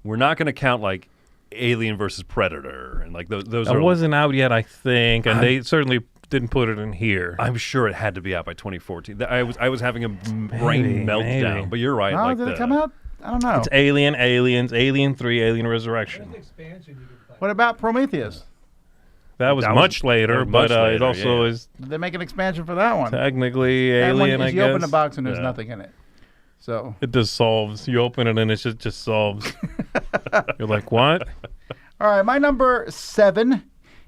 We're not going to count like Alien versus Predator and like those. That wasn't out yet, I think, and they certainly didn't put it in here. I'm sure it had to be out by 2014. I was having a brain meltdown, maybe. but you're right. Oh, did it come out? I don't know. It's Alien, Aliens, Alien 3, Alien Resurrection. What about Prometheus? That was much later, but it also is Did they make an expansion for that one? technically And when Alien, I you guess. open the box and there's Yeah. nothing in it. So, It just solves. You open it and it just solves. You're like, what? all right, my number 7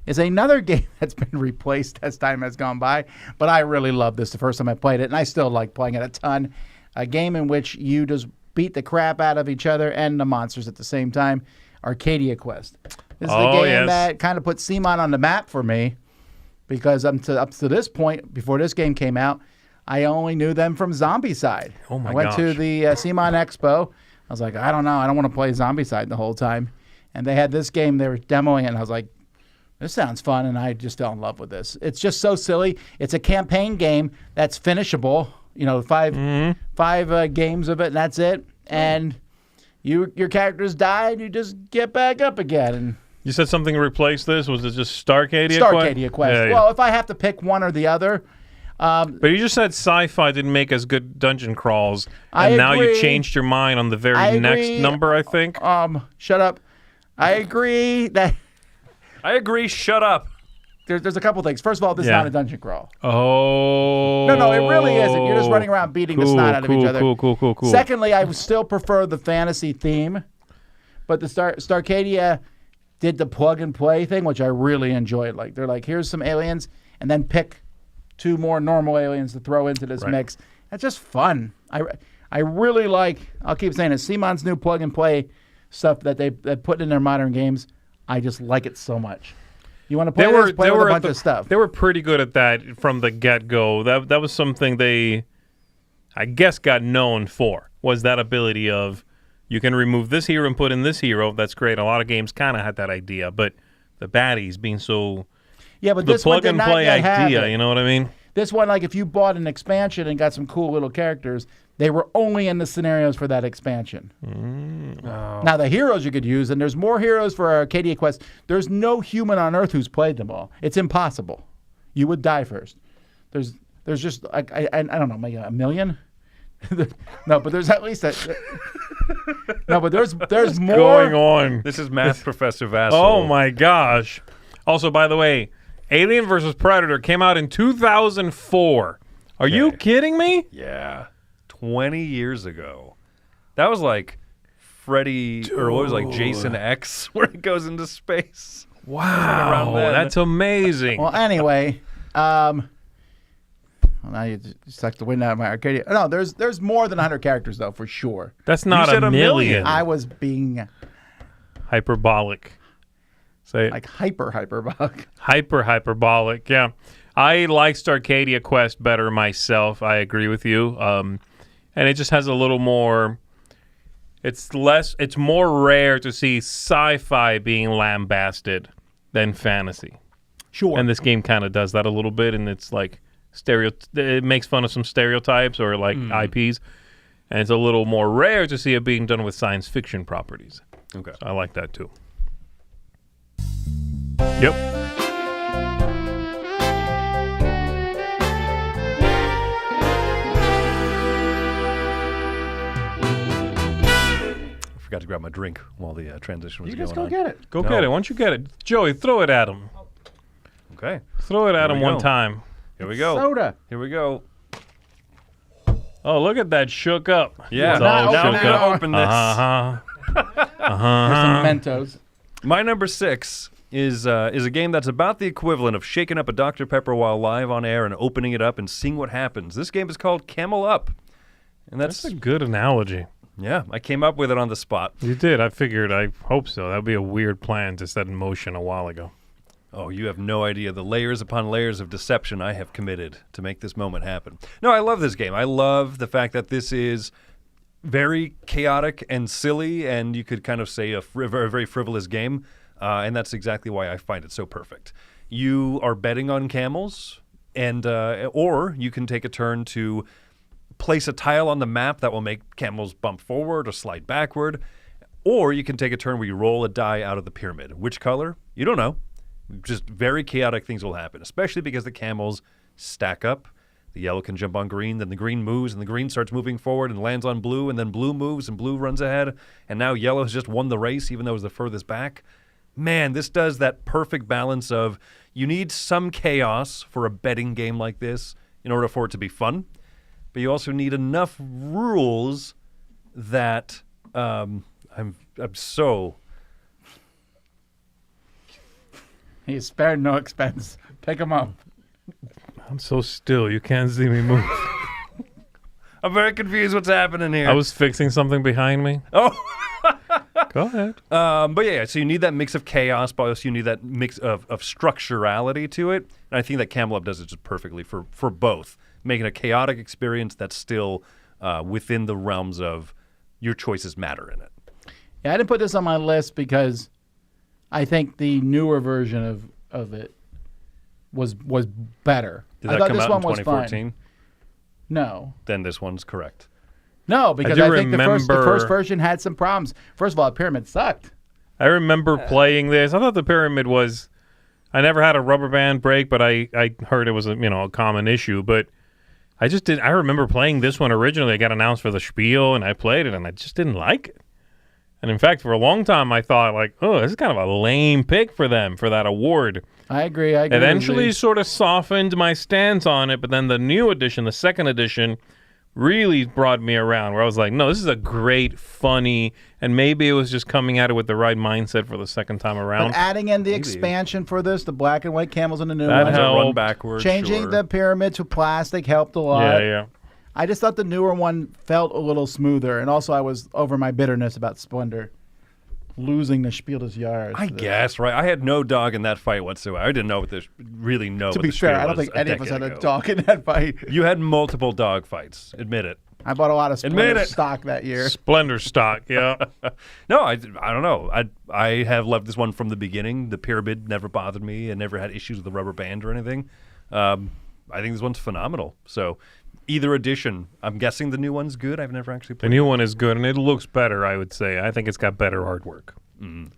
is another game that's been replaced as time has gone by, but I really loved this the first time I played it, and I still like playing it a ton. A game in which you just beat the crap out of each other and the monsters at the same time. Arcadia Quest. This is the Oh, game yes. that kind of put CMON on the map for me because up to this point, before this game came out, I only knew them from Zombicide. Oh, my I went to gosh. the CMON Expo. I was like, I don't know. I don't want to play Zombicide the whole time. And they had this game. They were demoing it, and I was like, this sounds fun, and I just fell in love with this. It's just so silly. It's a campaign game that's finishable. You know, five games of it, and that's it. And your characters die, and you just get back up again. And You said something replaced this? Was it just Starcadia Quest? Starcadia Quest. Yeah, yeah. Well, if I have to pick one or the other, But you just said sci-fi didn't make as good dungeon crawls, I and now you agree. changed your mind on the very I next agree. number, I think. shut up. I agree that I agree. Shut up. there's a couple things. First of all, this is Yeah. not a dungeon crawl. Oh. No, it really isn't. You're just running around beating the snot out of each other. Cool. Secondly, I still prefer the fantasy theme, but the Starcadia did the plug and play thing, which I really enjoyed. Like they're like, here's some aliens, and then pick 2 more normal aliens to throw into this Right. mix. That's just fun. I really like. I'll keep saying it. CMON's new plug and play stuff that they put in their modern games. I just like it so much. You want to play this? Play with a bunch of stuff. They were pretty good at that from the get-go. That was something they, I guess, got known for, was that ability of you can remove this hero and put in this hero. That's great. A lot of games kind of had that idea, but the baddies being so Yeah, but the this one plug did and not play yet have idea, it. you know what I mean? This one, like if you bought an expansion and got some cool little characters, they were only in the scenarios for that expansion. Now the heroes you could use, and there's more heroes for Arcadia Quest. There's no human on Earth who's played them all. It's impossible. You would die first. There's just like I don't know, maybe a million. No, but there's at least no, but there's more Going on. This is Math Professor Vasel. Oh my gosh. Also, by the way, Alien vs. Predator came out in 2004. Are you kidding me? Yeah. 20 years ago. That was like Freddy, or what was it, like Jason X, where it goes into space. Wow, then. that's amazing. Well, anyway, well, now you sucked the wind out of my Arcadia. No, there's more than 100 characters though, for sure. That's not said a a million. million. I was being Hyperbolic. Say it. like hyperbolic. Hyperbolic, yeah. I like Starcadia Quest better myself. I agree with you. And it just has a little more. It's more rare to see sci-fi being lambasted than fantasy. Sure. And this game kind of does that a little bit, and it's like it makes fun of some stereotypes or like IPs, and it's a little more rare to see it being done with science fiction properties. Okay. So I like that too. Yep. I forgot to grab my drink while the transition was you going just go on. get it. Go No. get it. Why don't you get it? Joey, throw it at him. Okay. Throw it at Here him we one go. time. Here we go. Soda. Here we go. Oh, look at that shook up. Yeah. It's Now all Now I'm shook going to up. open this. There's some Mentos. My number 6 is a game that's about the equivalent of shaking up a Dr. Pepper while live on air and opening it up and seeing what happens. This game is called Camel Up. And That's a good analogy. yeah, I came up with it on the spot. You did. I figured. I hope so. That would be a weird plan to set in motion a while ago. Oh, you have no idea the layers upon layers of deception I have committed to make this moment happen. No, I love this game. I love the fact that this is very chaotic and silly, and you could kind of say a very frivolous game, and that's exactly why I find it so perfect. You are betting on camels, and or you can take a turn to place a tile on the map that will make camels bump forward or slide backward, or you can take a turn where you roll a die out of the pyramid. Which color? You don't know. Just very chaotic things will happen, especially because the camels stack up. The yellow can jump on green, then the green moves, and the green starts moving forward and lands on blue, and then blue moves, and blue runs ahead, and now yellow has just won the race, even though it was the furthest back. Man, this does that perfect balance of you need some chaos for a betting game like this in order for it to be fun, but you also need enough rules that I'm so... He's spared no expense. Pick him up. I'm so still. You can't see me move. I'm very confused what's happening here. I was fixing something behind me. Oh. Go ahead. But yeah, so you need that mix of chaos, but also you need that mix of structurality to it. And I think that Camel Up does it just perfectly for both, making a chaotic experience that's still within the realms of your choices matter in it. Yeah, I didn't put this on my list because I think the newer version of it was better. Did I that thought come this out one in was 2014? fine. No. Then this one's correct. No, because do I think the first remember- version had some problems. First of all, the pyramid sucked. I remember playing this. I thought the pyramid was. I never had a rubber band break, but I heard it was a common issue. But I just did. I remember playing this one originally. It got announced for the Spiel, and I played it, and I just didn't like it. And in fact, for a long time, I thought this is kind of a lame pick for them for that award. I agree. Eventually, sort of softened my stance on it, but then the new edition, the second edition, really brought me around. Where I was like, no, this is a great, funny, and maybe it was just coming at it with the right mindset for the second time around. But adding in the expansion for this, the black and white camels in the new That one, helped. Run backwards. changing sure. the pyramid to plastic helped a lot. Yeah. I just thought the newer one felt a little smoother, and also I was over my bitterness about Splendor losing the Spiel des Jahres. I guess, right? I had no dog in that fight whatsoever. I didn't know what this really know. To what be the fair, Spiel I don't was think any of us had decade a ago. dog in that fight. You had multiple dog fights. Admit it. I bought a lot of Admit Splendor it. stock that year. Splendor stock, yeah. No, I don't know. I have loved this one from the beginning. The pyramid never bothered me. I never had issues with the rubber band or anything. I think this one's phenomenal. So either edition, I'm guessing the new one's good. I've never actually The played new one is good, and it looks better, I would say. I think it's got better artwork.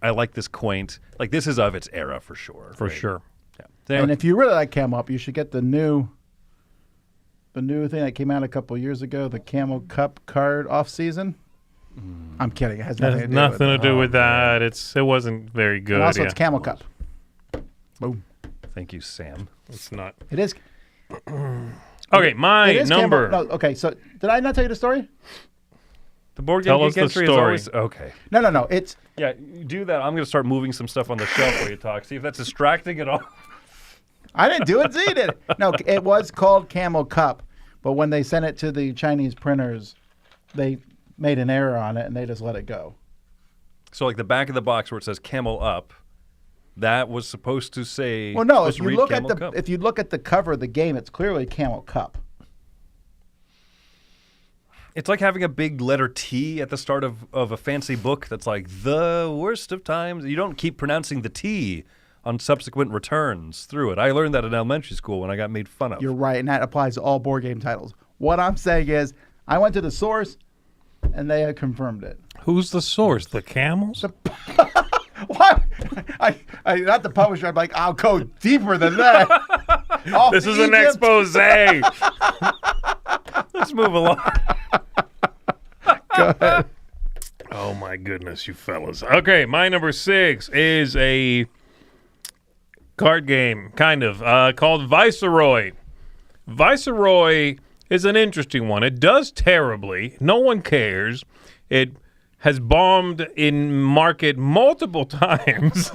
I like this quaint. Like, this is of its era for sure. For right? sure. Yeah. And Anyway, if you really like Camel Up, you should get the new thing that came out a couple years ago, the Camel Cup card off season. I'm kidding. It has nothing Has to do nothing with to it. do with that. It wasn't very good. And also, yeah. it's Camel Cup. Boom. thank you, Sam. It's not. It is. Okay, my It is number. Camel, no, okay, so did I not tell you the story? The board game Tell us geek the entry story. is always okay. No. It's Yeah, you do that. I'm going to start moving some stuff on the shelf while you talk. See if that's distracting at all. I didn't do it. Z did. No, it was called Camel Cup, but when they sent it to the Chinese printers, they made an error on it and they just let it go. So, like the back of the box where it says Camel Up, that was supposed to say. Well, no. supposed If to you read look at Camel the Cup. if you look at the cover of the game, it's clearly Camel Cup. It's like having a big letter T at the start of a fancy book that's like the worst of times. You don't keep pronouncing the T on subsequent returns through it. I learned that in elementary school when I got made fun of. You're right, and that applies to all board game titles. What I'm saying is, I went to the source, and they had confirmed it. Who's the source? The camels? What? I not the publisher. I'm like, I'll go deeper than that. Off This is an Egypt. expose. Let's move along. Go ahead. Oh my goodness, you fellas. Okay, my number 6 is a card game, kind of, called Viceroy. Viceroy is an interesting one. It does terribly. No one cares. It has bombed in market multiple times.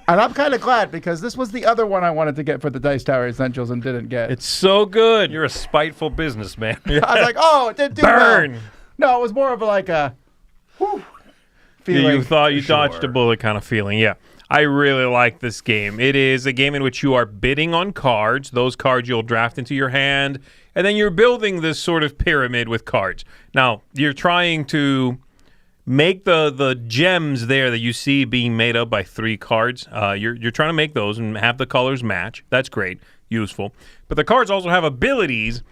And I'm kind of glad because this was the other one I wanted to get for the Dice Tower Essentials and didn't get. It's so good. You're a spiteful businessman. I was like, oh, it didn't do Burn. well. No, it was more of like a whew, feeling. You thought you dodged a bullet kind of feeling. Yeah. I really like this game. It is a game in which you are bidding on cards. Those cards you'll draft into your hand, and then you're building this sort of pyramid with cards. Now, you're trying to make the gems there that you see being made up by 3 cards. You're trying to make those and have the colors match. That's great, useful. But the cards also have abilities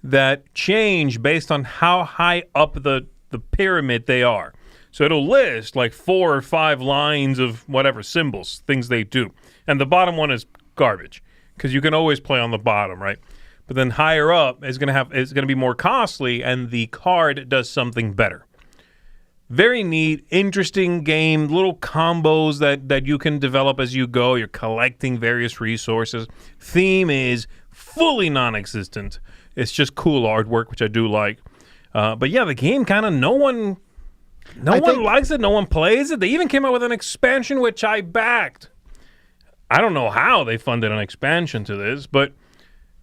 that change based on how high up the pyramid they are. So it'll list like 4 or 5 lines of whatever symbols, things they do. And the bottom one is garbage because you can always play on the bottom, right? But then higher up is going to be more costly, and the card does something better. Very neat, interesting game, little combos that you can develop as you go. You're collecting various resources. Theme is fully non-existent. It's just cool artwork, which I do like. But yeah, the game kind of no one likes it. No one plays it. They even came out with an expansion, which I backed. I don't know how they funded an expansion to this, but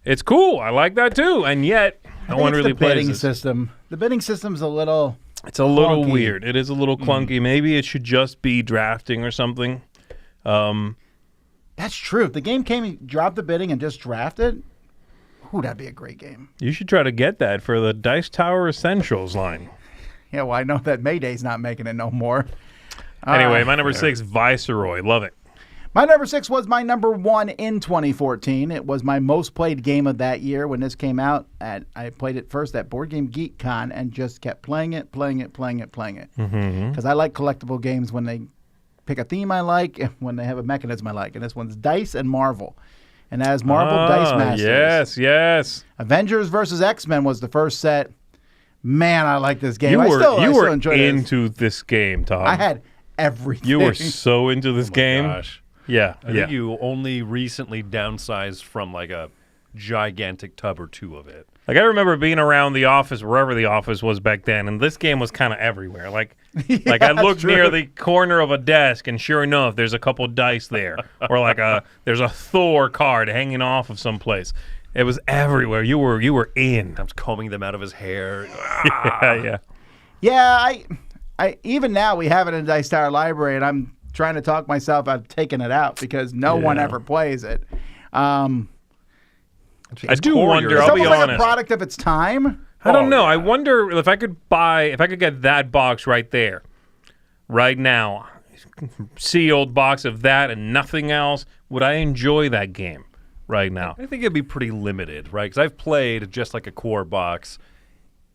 it's cool. I like that too. And yet, no one really the plays bidding it. system The bidding system's a little. It's a little clunky. weird. It is a little clunky. Maybe it should just be drafting or something. That's true. If the game came, you dropped the bidding and just drafted, ooh, that'd be a great game. You should try to get that for the Dice Tower Essentials line. Yeah, well, I know that Mayday's not making it no more. Anyway, my number 6, Viceroy. Love it. My number 6 was my number 1 in 2014. It was my most played game of that year when this came out. I played it first at Board Game Geek Con and just kept playing it. Because I like collectible games when they pick a theme I like and when they have a mechanism I like. And this one's Dice and Marvel. And that is Marvel Dice Masters. Yes. Avengers versus X-Men was the first set. Man, I like this game. You I were still enjoy into this game, Tom. I had everything. You were so into this game. Gosh. Yeah. I think you only recently downsized from like a gigantic tub or two of it. Like I remember being around the office, wherever the office was back then, and this game was kind of everywhere. Like I looked near the corner of a desk, and sure enough, there's a couple dice there, or like there's a Thor card hanging off of someplace. It was everywhere. You were in. I was combing them out of his hair. Yeah. Yeah, I even now we have it in the Dice Tower library, and I'm trying to talk myself out of taking it out because no one ever plays it. I do wonder. Is I'll be almost like a honest. product of its time. I don't know. I wonder if I could get that box right there, right now, sealed box of that and nothing else. Would I enjoy that game right now? I think it'd be pretty limited, right? Because I've played just like a core box,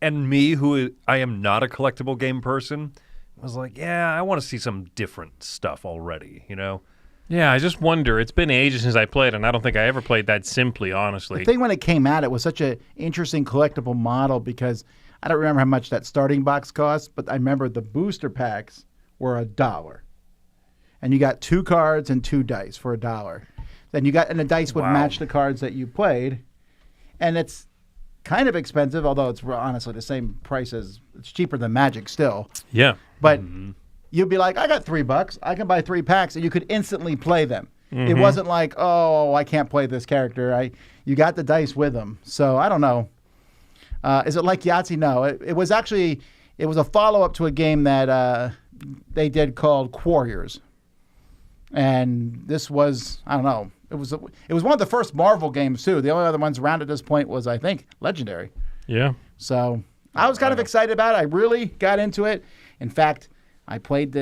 and me, who I am not a collectible game person, was like, yeah, I want to see some different stuff already, you know? Yeah, I just wonder. It's been ages since I played, and I don't think I ever played that simply, honestly. The thing when it came out, it was such an interesting collectible model because I don't remember how much that starting box cost, but I remember the booster packs were $1. And you got 2 cards and 2 dice for $1. Then and the dice would match the cards that you played. And it's kind of expensive, although it's honestly the same price as it's cheaper than Magic still. Yeah. But you'd be like, I got $3. I can buy 3 packs, and you could instantly play them. It wasn't like, oh, I can't play this character. You got the dice with them. So I don't know. Is it like Yahtzee? No. It was actually a follow-up to a game that they did called Quarriors. And this was, I don't know. It was one of the first Marvel games too. The only other ones around at this point was, I think, Legendary. Yeah. So I was kind of excited about it. I really got into it. In fact, I played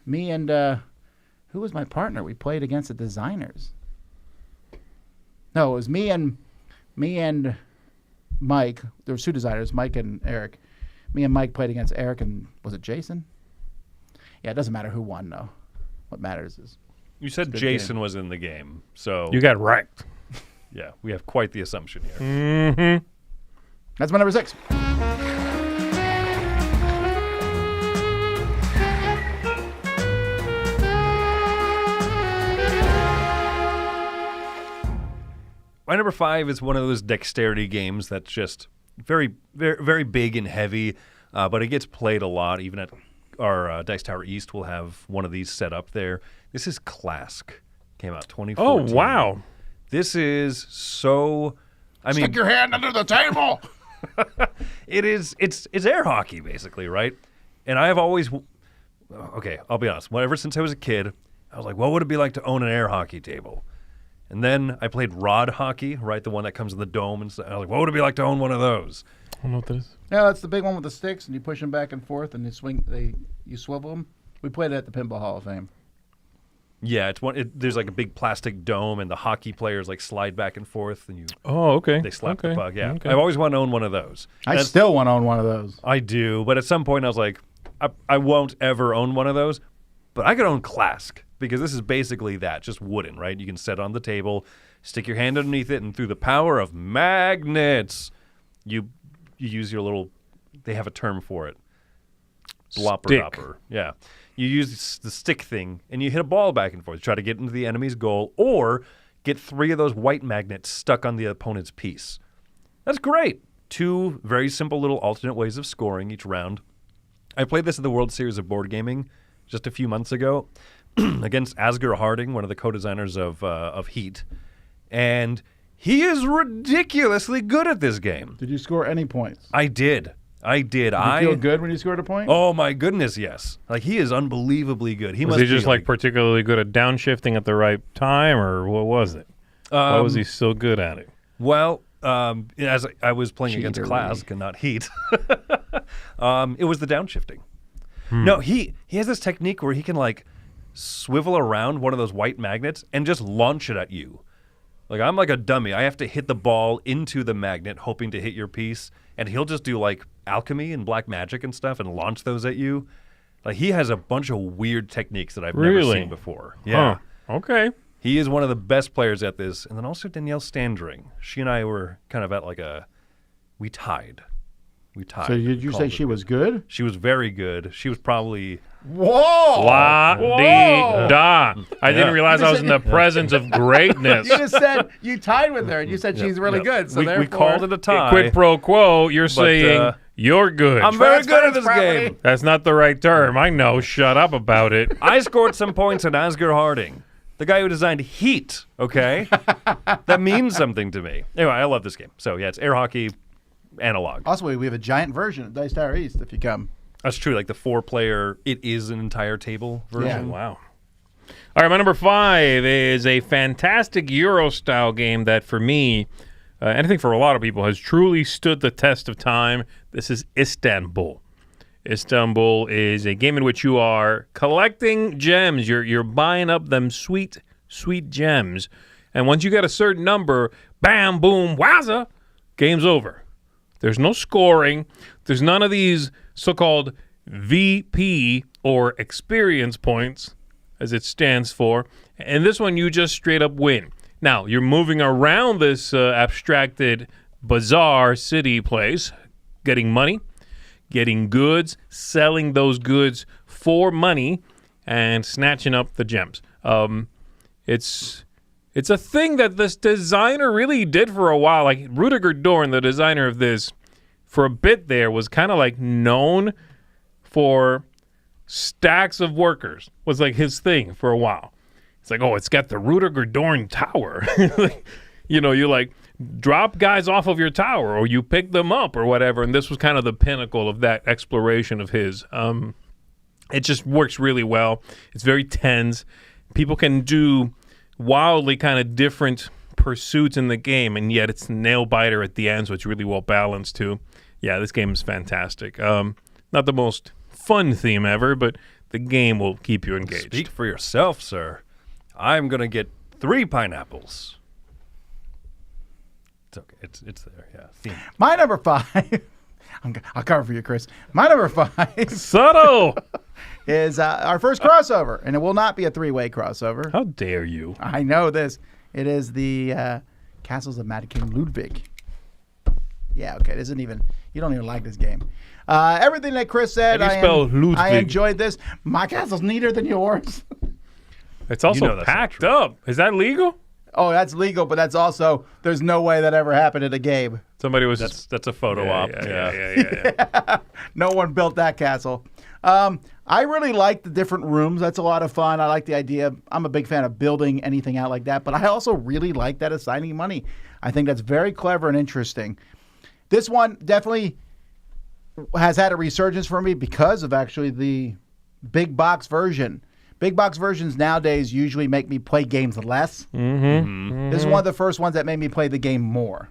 me and who was my partner? We played against the designers. No, it was me and Mike. There were 2 designers, Mike and Eric. Me and Mike played against Eric and was it Jason? Yeah, it doesn't matter who won though. What matters is You said Jason was in the game, so You got right. yeah, we have quite the assumption here. That's my number 6. My number 5 is one of those dexterity games that's just very, very, very big and heavy, but it gets played a lot. Even at our Dice Tower East, we'll have one of these set up there. This is Clask. Came out 2014. Oh, wow. This is so... Stick your hand under the table. It's air hockey, basically, right? And I have always... Okay, I'll be honest. Ever since I was a kid, I was like, what would it be like to own an air hockey table? And then I played rod hockey, right? The one that comes in the dome. And I was like, what would it be like to own one of those? I don't know what that is. Yeah, that's the big one with the sticks, and you push them back and forth, and you swivel them. We played it at the Pinball Hall of Fame. Yeah, it's one. There's like a big plastic dome, and the hockey players like slide back and forth, and Oh, okay. they slap okay. the puck. Yeah, Okay. I've always wanted to own one of those. I still want to own one of those. I do, but at some point I was like, I won't ever own one of those, but I could own Clask because this is basically that, just wooden, right? You can set it on the table, stick your hand underneath it, and through the power of magnets, you use your little. They have a term for it. Blopper Stick. dopper. Yeah. You use the stick thing, and you hit a ball back and forth. Try to get into the enemy's goal, or get 3 of those white magnets stuck on the opponent's piece. That's great. 2 very simple little alternate ways of scoring each round. I played this at the World Series of Board Gaming just a few months ago against Asger Harding, one of the co-designers of Heat. And he is ridiculously good at this game. Did you score any points? I did. I did. Did you feel good when you scored a point? Oh my goodness, yes. Like he is unbelievably good. Was he just like particularly good at downshifting at the right time, or what was it? Why was he so good at it? Well, as I was playing against Klask and not Heat, it was the downshifting. No, he has this technique where he can like swivel around one of those white magnets and just launch it at you. Like I'm like a dummy. I have to hit the ball into the magnet, hoping to hit your piece, and he'll just do like alchemy and black magic and stuff and launch those at you. Like he has a bunch of weird techniques that I've never seen before. Yeah. Huh. Okay. He is one of the best players at this. And then also Danielle Standring. She and I were kind of at like we tied. So did you say she was good? She was very good. She was probably... Whoa! La-dee-da. I didn't realize I was in the presence of greatness. You just said you tied with her, and you said she's really good. So we called it a tie. Quid pro quo, you're saying you're good. I'm very good at this game. That's not the right term. I know. Shut up about it. I scored some points on Asger Harding, the guy who designed Heat, okay? That means something to me. Anyway, I love this game. So, yeah, it's air hockey analog. Also, we have a giant version of Dice Tower East if you come. That's true. Like the 4-player, it is an entire table version. Yeah. Wow. All right, my number 5 is a fantastic Euro-style game that, for me, and I think for a lot of people, has truly stood the test of time. This is Istanbul. Istanbul is a game in which you are collecting gems. You're buying up them sweet, sweet gems. And once you get a certain number, bam, boom, wazza, game's over. There's no scoring. There's none of these so-called VP or experience points, as it stands for. And this one, you just straight up win. Now, you're moving around this abstracted, bizarre city place, getting money, getting goods, selling those goods for money, and snatching up the gems. It's a thing that this designer really did for a while. Like Rudiger Dorn, the designer of this, for a bit there was kind of like known for stacks of workers. Was like his thing for a while. It's like, oh, it's got the Rudiger Dorn tower. You know, you like drop guys off of your tower or you pick them up or whatever. And this was kind of the pinnacle of that exploration of his. It just works really well. It's very tense. People can do wildly kind of different pursuits in the game, and yet it's nail biter at the end, so it's really well balanced too. Yeah, this game is fantastic. Not the most fun theme ever, but the game will keep you engaged. Speak for yourself, sir. I'm gonna get 3 pineapples. It's okay. It's there. Yeah. Theme. My number 5. I'll cover for you, Chris. My number 5. Subtle. Is our first crossover, and it will not be a 3-way crossover. How dare you? I know this. It is the Castles of Mad King Ludwig. Yeah, okay. It isn't even. You don't even like this game. Everything that Chris said, I enjoyed this. My castle's neater than yours. It's also packed up. Is that legal? Oh, that's legal, but that's also there's no way that ever happened at a game. Somebody was that's a photo op. Yeah. No one built that castle. I really like the different rooms. That's a lot of fun. I like the idea. I'm a big fan of building anything out like that, but I also really like that assigning money. I think that's very clever and interesting. This one definitely has had a resurgence for me because of actually the big box version. Big box versions nowadays usually make me play games less. This is one of the first ones that made me play the game more.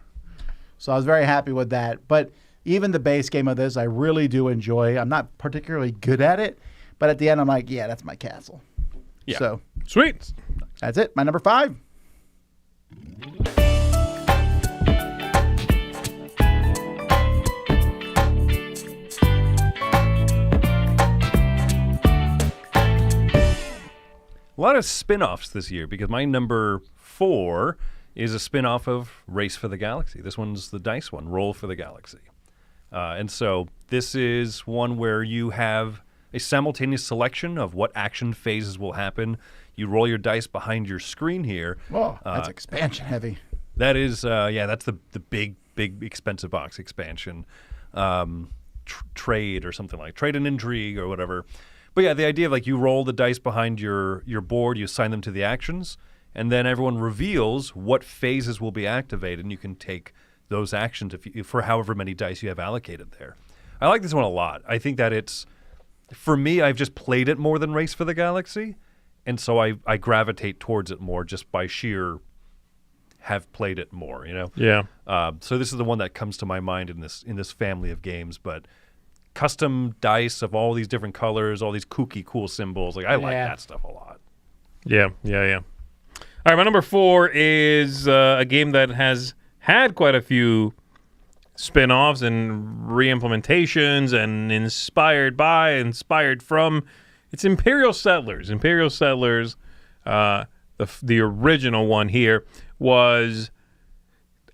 So I was very happy with that. But even the base game of this, I really do enjoy. I'm not particularly good at it, but at the end, I'm like, yeah, that's my castle. Yeah. So sweet. That's it. My number 5. A lot of spin-offs this year because my number 4 is a spin-off of Race for the Galaxy. This one's the dice one, Roll for the Galaxy. And so this is one where you have a simultaneous selection of what action phases will happen. You roll your dice behind your screen here. Whoa, that's expansion heavy. That is, that's the big expensive box expansion. Trade or something like Trade and Intrigue or whatever. But yeah, the idea of like you roll the dice behind your board, you assign them to the actions, and then everyone reveals what phases will be activated, and you can take those actions for however many dice you have allocated there. I like this one a lot. I think that it's, for me, I've just played it more than Race for the Galaxy, and so I gravitate towards it more just by sheer have played it more, you know? Yeah. So this is the one that comes to my mind in this family of games, but custom dice of all these different colors, all these kooky, cool symbols. Like, I like that stuff a lot. Yeah. All right, my number 4 is a game that has had quite a few spin-offs and re-implementations and inspired from. It's Imperial Settlers. Imperial Settlers, the original one here, was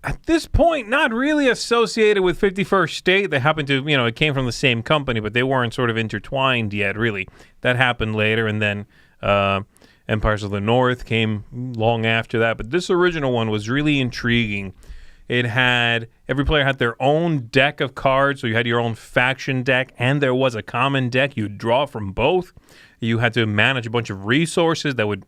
at this point not really associated with 51st State. They happened to, it came from the same company, but they weren't sort of intertwined yet, really. That happened later, and then Empires of the North came long after that. But this original one was really intriguing. Every player had their own deck of cards, so you had your own faction deck, and there was a common deck. You'd draw from both. You had to manage a bunch of resources that would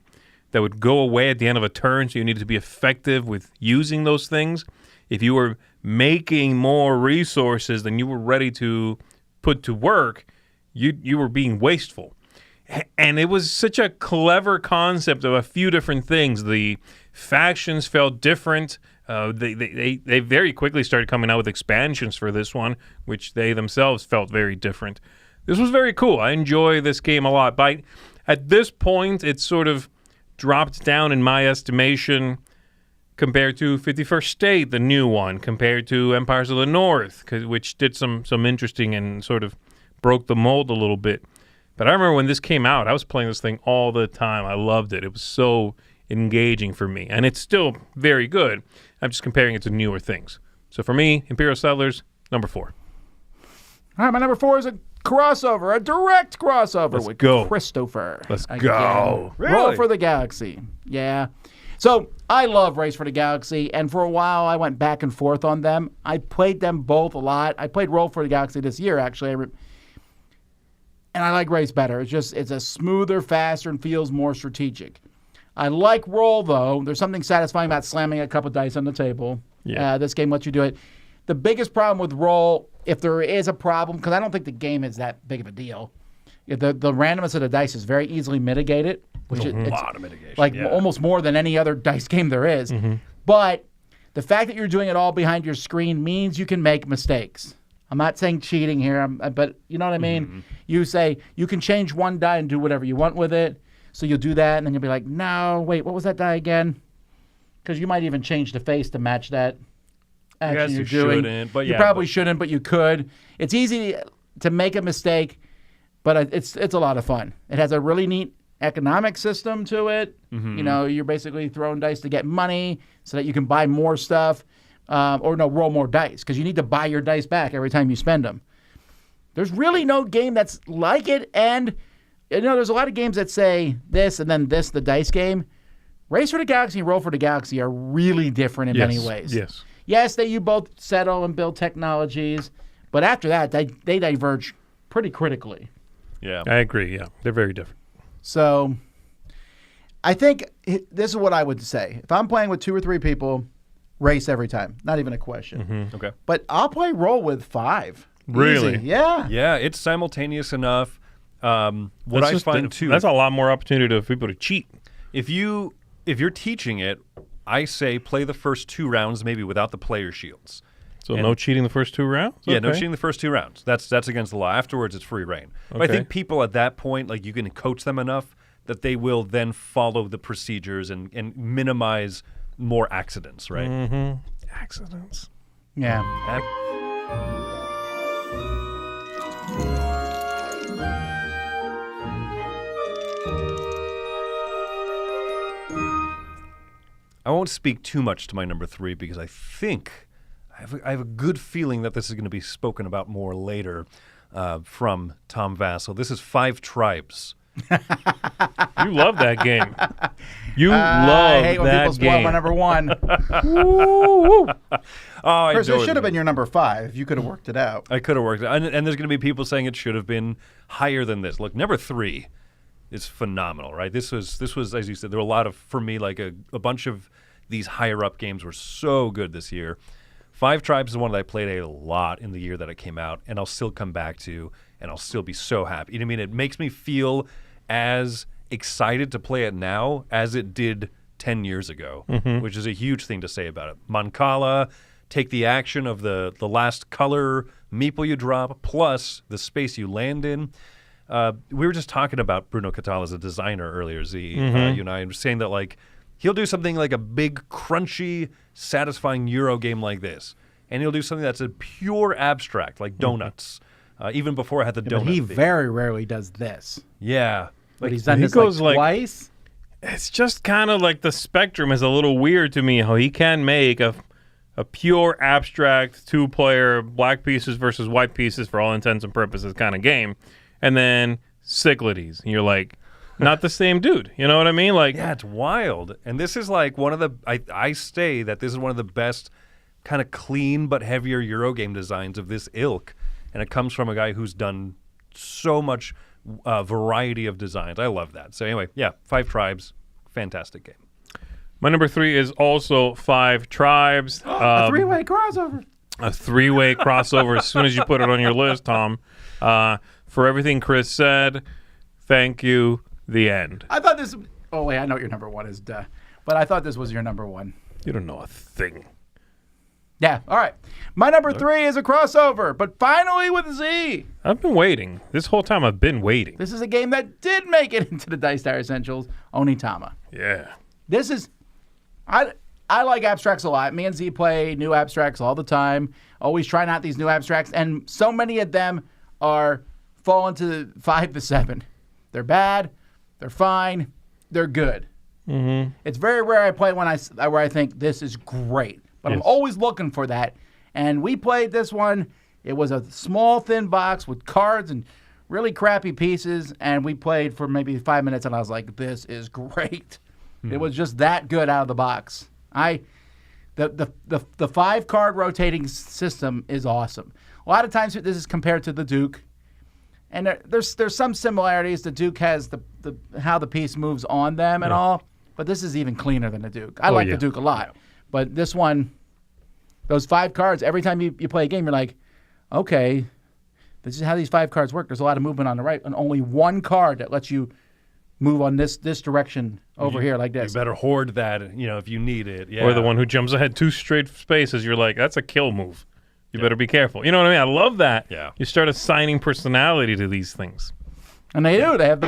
go away at the end of a turn, so you needed to be effective with using those things. If you were making more resources than you were ready to put to work, you were being wasteful. And it was such a clever concept of a few different things. The factions felt different. They very quickly started coming out with expansions for this one, which they themselves felt very different. This was very cool. I enjoy this game a lot. At this point, it's sort of dropped down in my estimation compared to 51st State, the new one, compared to Empires of the North, which did some interesting and sort of broke the mold a little bit. But I remember when this came out, I was playing this thing all the time. I loved it. It was so engaging for me. And it's still very good. I'm just comparing it to newer things. So for me, Imperial Settlers, number 4. All right, my number 4 is a crossover, a direct crossover with Christopher. Let's go. Really? Roll for the Galaxy. Yeah. So I love Race for the Galaxy, and for a while I went back and forth on them. I played them both a lot. I played Roll for the Galaxy this year, actually. And I like Race better. It's a smoother, faster, and feels more strategic. I like Roll, though. There's something satisfying about slamming a couple dice on the table. Yeah. This game lets you do it. The biggest problem with Roll, if there is a problem, because I don't think the game is that big of a deal, the randomness of the dice is very easily mitigated. Which There's a lot of mitigation. Like almost more than any other dice game there is. Mm-hmm. But the fact that you're doing it all behind your screen means you can make mistakes. I'm not saying cheating here, but you know what I mean? Mm-hmm. You say you can change one die and do whatever you want with it. So you'll do that, and then you'll be like, no, wait, what was that die again? Because you might even change the face to match that action you're doing. Shouldn't, but you probably shouldn't, but you could. It's easy to make a mistake, but it's a lot of fun. It has a really neat economic system to it. Mm-hmm. You're basically throwing dice to get money so that you can buy more stuff. Roll more dice, because you need to buy your dice back every time you spend them. There's really no game that's like it, and there's a lot of games that say this and then this, the dice game. Race for the Galaxy and Roll for the Galaxy are really different in many ways. Yes, you both settle and build technologies, but after that, they diverge pretty critically. Yeah, I agree. Yeah, they're very different. So I think this is what I would say. If I'm playing with 2 or 3 people, Race every time. Not even a question. Mm-hmm. Okay. But I'll play Roll with 5. Really? Easy. Yeah. Yeah, it's simultaneous enough. What I find too, that's a lot more opportunity for people to cheat. If you're teaching it, I say play the first 2 rounds maybe without the player shields. So no cheating the first 2 rounds? Yeah, no cheating the first 2 rounds. That's against the law. Afterwards, it's free reign. Okay. But I think people at that point, like, you can coach them enough that they will then follow the procedures and minimize more accidents, right? Mm-hmm. Accidents. Yeah. I won't speak too much to my number 3 because I think I have a good feeling that this is going to be spoken about more later from Tom Vasel. This is 5 Tribes. You love that game. You love I hate when that people spoil game. my number 1. Chris, it should have been your number 5. You could have worked it out. I could have worked it out. And there's going to be people saying it should have been higher than this. Look, number 3 is phenomenal, right? This was, as you said, there were a lot of, for me, like a bunch of these higher up games were so good this year. Five Tribes is one that I played a lot in the year that it came out, and I'll still come back to, and I'll still be so happy. You know what I mean? It makes me feel as excited to play it now as it did 10 years ago, which is a huge thing to say about it. Mancala, take the action of the last color meeple you drop, plus the space you land in. We were just talking about Bruno Catala as a designer earlier, Z. You and I were saying that, like, he'll do something like a big, crunchy, satisfying Euro game like this. And he'll do something that's a pure abstract, like donuts. Even before I had the donut But he thing. very rarely does this. Yeah. But he's done he this goes like- twice. It's just kind of like the spectrum is a little weird to me, how he can make a pure abstract two-player black pieces versus white pieces for all intents and purposes kind of game, and then Cyclades. And you're like, not the same dude. You know what I mean? Like, Yeah, it's wild. And this is like one of the, I say that this is one of the best kind of clean but heavier Euro game designs of this ilk. And it comes from a guy who's done so much variety of designs. I love that. So anyway, yeah, Five Tribes, fantastic game. my number 3 is also Five Tribes. A three-way crossover. A three-way crossover as soon as you put it on your list, Tom. For everything Chris said, thank you, the end. I thought this. Oh wait, I know what your number one is, duh. But I thought this was your number one. You don't know a thing. Yeah. All right. My number 3 is a crossover, but finally with Z. I've been waiting. This whole time I've been waiting. This is a game that did make it into the Dice Tower Essentials. Onitama. Yeah. This is. I like abstracts a lot. Me and Z play new abstracts all the time. Always trying out these new abstracts, and so many of them fall into 5 to 7. They're bad. They're fine. They're good. Mm-hmm. It's very rare I play where I think this is great, but I'm always looking for that. And we played this one. It was a small, thin box with cards and really crappy pieces, and we played for maybe 5 minutes, and I was like, "This is great." It was just that good out of the box. The 5-card rotating system is awesome. A lot of times this is compared to the Duke, and there's some similarities. The Duke has the how the piece moves on them and all, but this is even cleaner than the Duke. I like the Duke a lot, but this one, those 5 cards, every time you play a game, you're like, okay, this is how these 5 cards work. There's a lot of movement on the right, and only one card that lets you move on this direction over here like this. You better hoard that, if you need it. Yeah. Or the one who jumps ahead 2 straight spaces, you're like, that's a kill move. You better be careful. You know what I mean? I love that. Yeah. You start assigning personality to these things. And they do. They have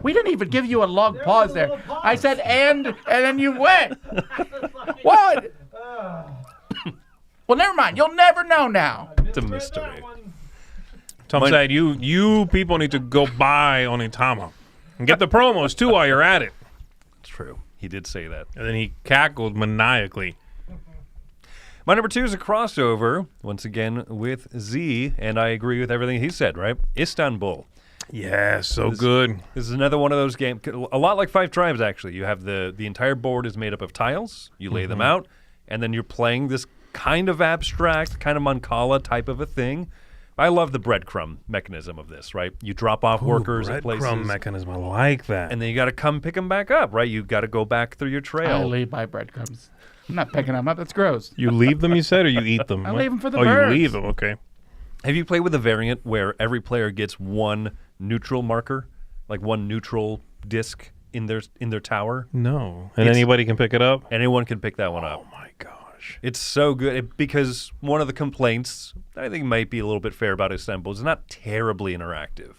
We didn't even give you a long pause there. I said and then you went. What? Well, never mind. You'll never know now. It's a mystery. Tom said, you people need to go buy Onitama. And get the promos, too, while you're at it. It's true. He did say that. And then he cackled maniacally. My number 2 is a crossover, once again, with Z, and I agree with everything he said, right? Istanbul. Yeah, so good. This is another one of those games, a lot like Five Tribes, actually. You have the entire board is made up of tiles. You lay them out, and then you're playing this kind of abstract, kind of Mancala type of a thing. I love the breadcrumb mechanism of this, right? You drop off workers at places. Breadcrumb mechanism, I like that. And then you got to come pick them back up, right? You got to go back through your trail. I leave my breadcrumbs. I'm not picking them up. That's gross. You leave them, you said, or you eat them? I leave them for the birds. birds. You leave them, okay. Have you played with a variant where every player gets one neutral marker, like one neutral disc in their tower? No. And anybody can pick it up? Anyone can pick that one up. Oh, my gosh. It's so good because one of the complaints I think might be a little bit fair about Istanbul is it's not terribly interactive.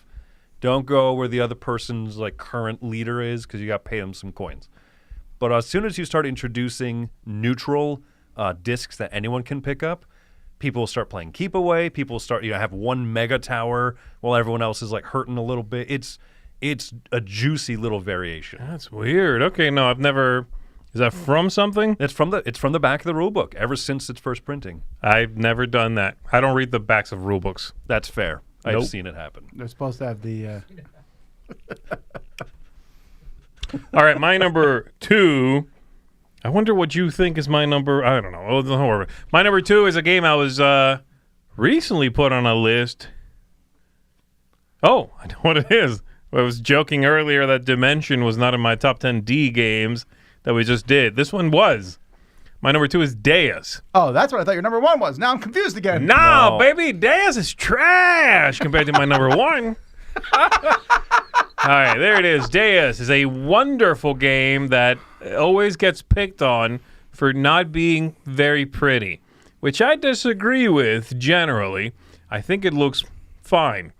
Don't go where the other person's like current leader is because you got to pay them some coins. But as soon as you start introducing neutral discs that anyone can pick up, people will start playing keep away. People will start have one mega tower while everyone else is like hurting a little bit. It's a juicy little variation. That's weird. Okay, no, I've never. Is that from something? It's from the back of the rule book ever since its first printing. I've never done that. I don't read the backs of rule books. That's fair. Nope. I've seen it happen. They're supposed to have the. All right, my number 2. I wonder what you think is my number. I don't know. Oh, don't worry. My number 2 is a game I was recently put on a list. Oh, I know what it is. I was joking earlier that Dimension was not in my top 10 D games that we just did. This one was. My number 2 is Deus. Oh, that's what I thought your number 1 was. Now I'm confused again. No, baby, Deus is trash compared to my number 1. All right, there it is. Deus is a wonderful game that always gets picked on for not being very pretty, which I disagree with generally. I think it looks fine.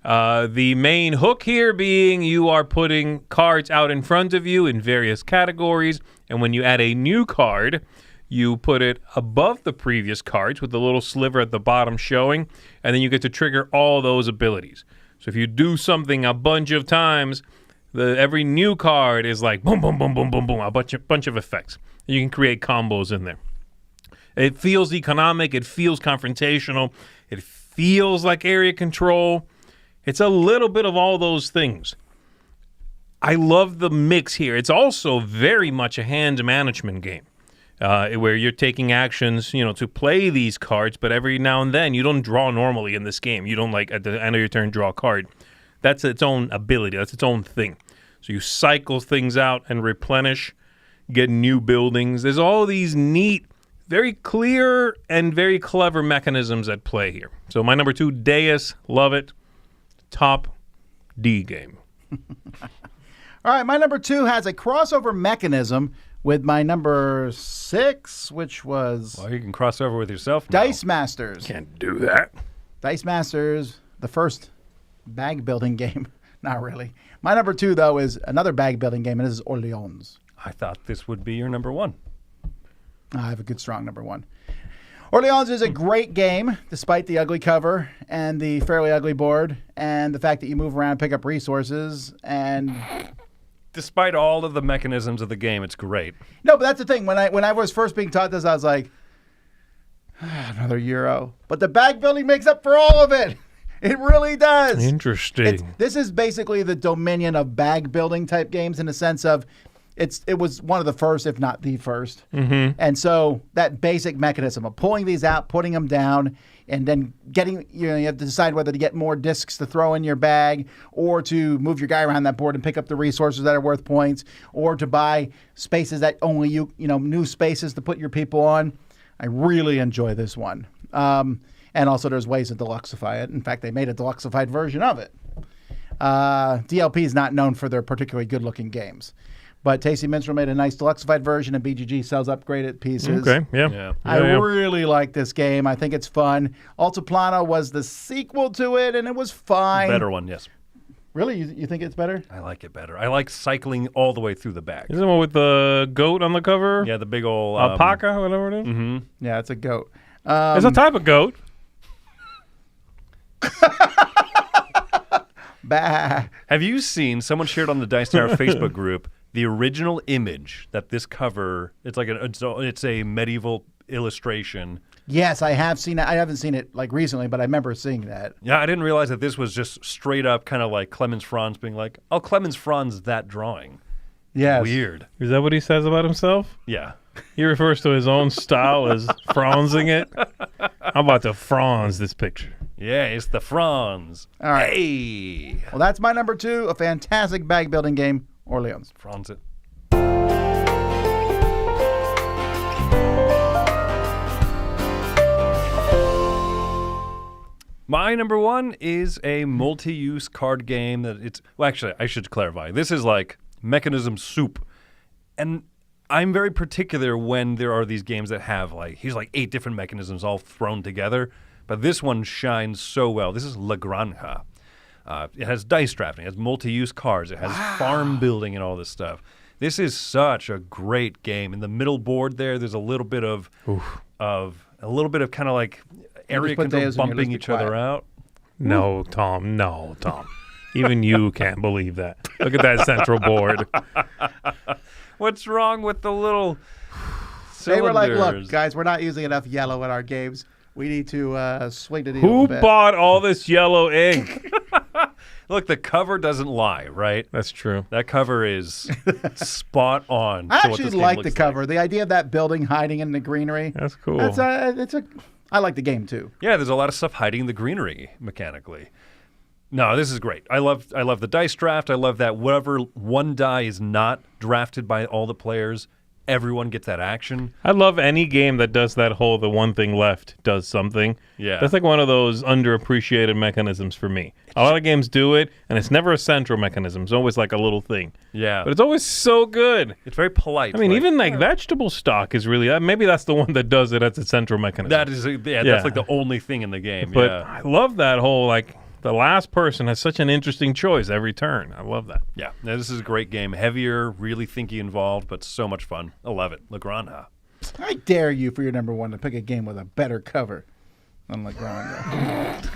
The main hook here being you are putting cards out in front of you in various categories, and when you add a new card, you put it above the previous cards with the little sliver at the bottom showing, and then you get to trigger all those abilities. So if you do something a bunch of times, every new card is like boom, boom, boom, boom, boom, boom, a bunch of effects. And you can create combos in there. It feels economic. It feels confrontational. It feels like area control. It's a little bit of all those things. I love the mix here. It's also very much a hand management game where you're taking actions, to play these cards, but every now and then you don't draw normally in this game. You don't at the end of your turn draw a card. That's its own ability. That's its own thing. So you cycle things out and replenish, get new buildings. There's all these neat, very clear and very clever mechanisms at play here. So my number 2, Deus, love it. Top D game. All right, my number 2 has a crossover mechanism with my number 6, which was Well, you can cross over with yourself now. Dice Masters. Can't do that. Dice Masters, the first bag building game. Not really. My number 2, though, is another bag building game, and this is Orleans. I thought this would be your number 1. I have a good, strong number 1. Orleans is a great game, despite the ugly cover and the fairly ugly board and the fact that you move around, pick up resources, and... Despite all of the mechanisms of the game, it's great. No, but that's the thing. When I was first being taught this, I was like, another Euro. But the bag building makes up for all of it. It really does. Interesting. This is basically the dominion of bag building type games in the sense of it was one of the first, if not the first. Mm-hmm. And so that basic mechanism of pulling these out, putting them down, and then getting, you have to decide whether to get more discs to throw in your bag or to move your guy around that board and pick up the resources that are worth points or to buy spaces that only new spaces to put your people on. I really enjoy this one. And also there's ways to deluxify it. In fact, they made a deluxified version of it. DLP is not known for their particularly good-looking games. But Tasty Minstrel made a nice deluxified version, and BGG sells upgraded pieces. Okay, yeah. I really like this game. I think it's fun. Altiplano was the sequel to it, and it was fine. Better one, yes. Really? You think it's better? I like it better. I like cycling all the way through the bag. Isn't the one with the goat on the cover? Yeah, the big old... Alpaca, whatever it is? Mm-hmm. Yeah, it's a goat. It's a type of goat. Bah. Have you seen, someone shared on the Dice Tower Facebook group, the original image that this cover, it's a medieval illustration. Yes, I have seen it. I haven't seen it recently, but I remember seeing that. Yeah, I didn't realize that this was just straight up kind of like Clemens Franz being like, oh, Clemens Franz that drawing. Yes. Weird. Is that what he says about himself? Yeah. He refers to his own style as franzing it. I'm about to franz this picture. Yeah, it's the Franz. All right. Hey. Well, that's my number 2, a fantastic bag building game, Orleans. Franz it. My number 1 is a multi-use card game actually, I should clarify. This is like mechanism soup. And I'm very particular when there are these games that have here's 8 different mechanisms all thrown together. But this one shines so well. This is La Granja. It has dice drafting. It has multi-use cards. It has farm building and all this stuff. This is such a great game. In the middle board there's a little bit of kind of like area control bumping each other out. No, Tom. No, Tom. Even you can't believe that. Look at that central board. What's wrong with the little cylinders? They were like, look, guys, we're not using enough yellow in our games. We need to swing it a little bit. Who bought all this yellow ink? Look, the cover doesn't lie, right? That's true. That cover is spot on. I actually like the cover. The idea of that building hiding in the greenery. That's cool. I like the game, too. Yeah, there's a lot of stuff hiding in the greenery mechanically. No, this is great. I love the dice draft. I love that whatever one die is not drafted by all the players, everyone gets that action. I love any game that does that whole the one thing left does something. Yeah. That's like one of those underappreciated mechanisms for me. A lot of games do it, and it's never a central mechanism. It's always like a little thing. Yeah. But it's always so good. It's very polite. I mean, even like vegetable stock is really, maybe that's the one that does it as a central mechanism. that is, that's like the only thing in the game. But yeah. I love that whole, like, the last person has such an interesting choice every turn. I love that. Yeah. Now, this is a great game. Heavier, really thinky involved, but so much fun. I love it. La Granja. I dare you for your number one to pick a game with a better cover than La Granja. All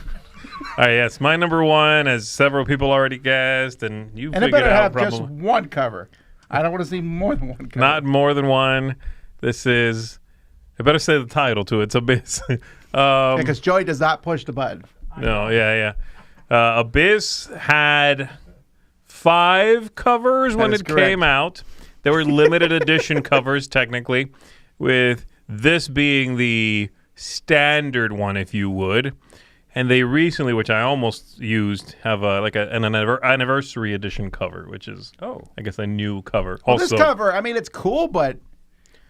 right, yes, my number one, as several people already guessed, and you And it figured better out have just one cover. I don't want to see more than one cover. Not more than one. This is, I better say the title to it. It's Abyss. Because Joey does not push the button. No, yeah. Abyss had 5 covers when is it correct. came out. They were limited edition covers, technically, with this being the standard one, if you would. And they recently, which I almost used, have an anniversary edition cover, which is, I guess, a new cover. Well, this cover, I mean, it's cool, but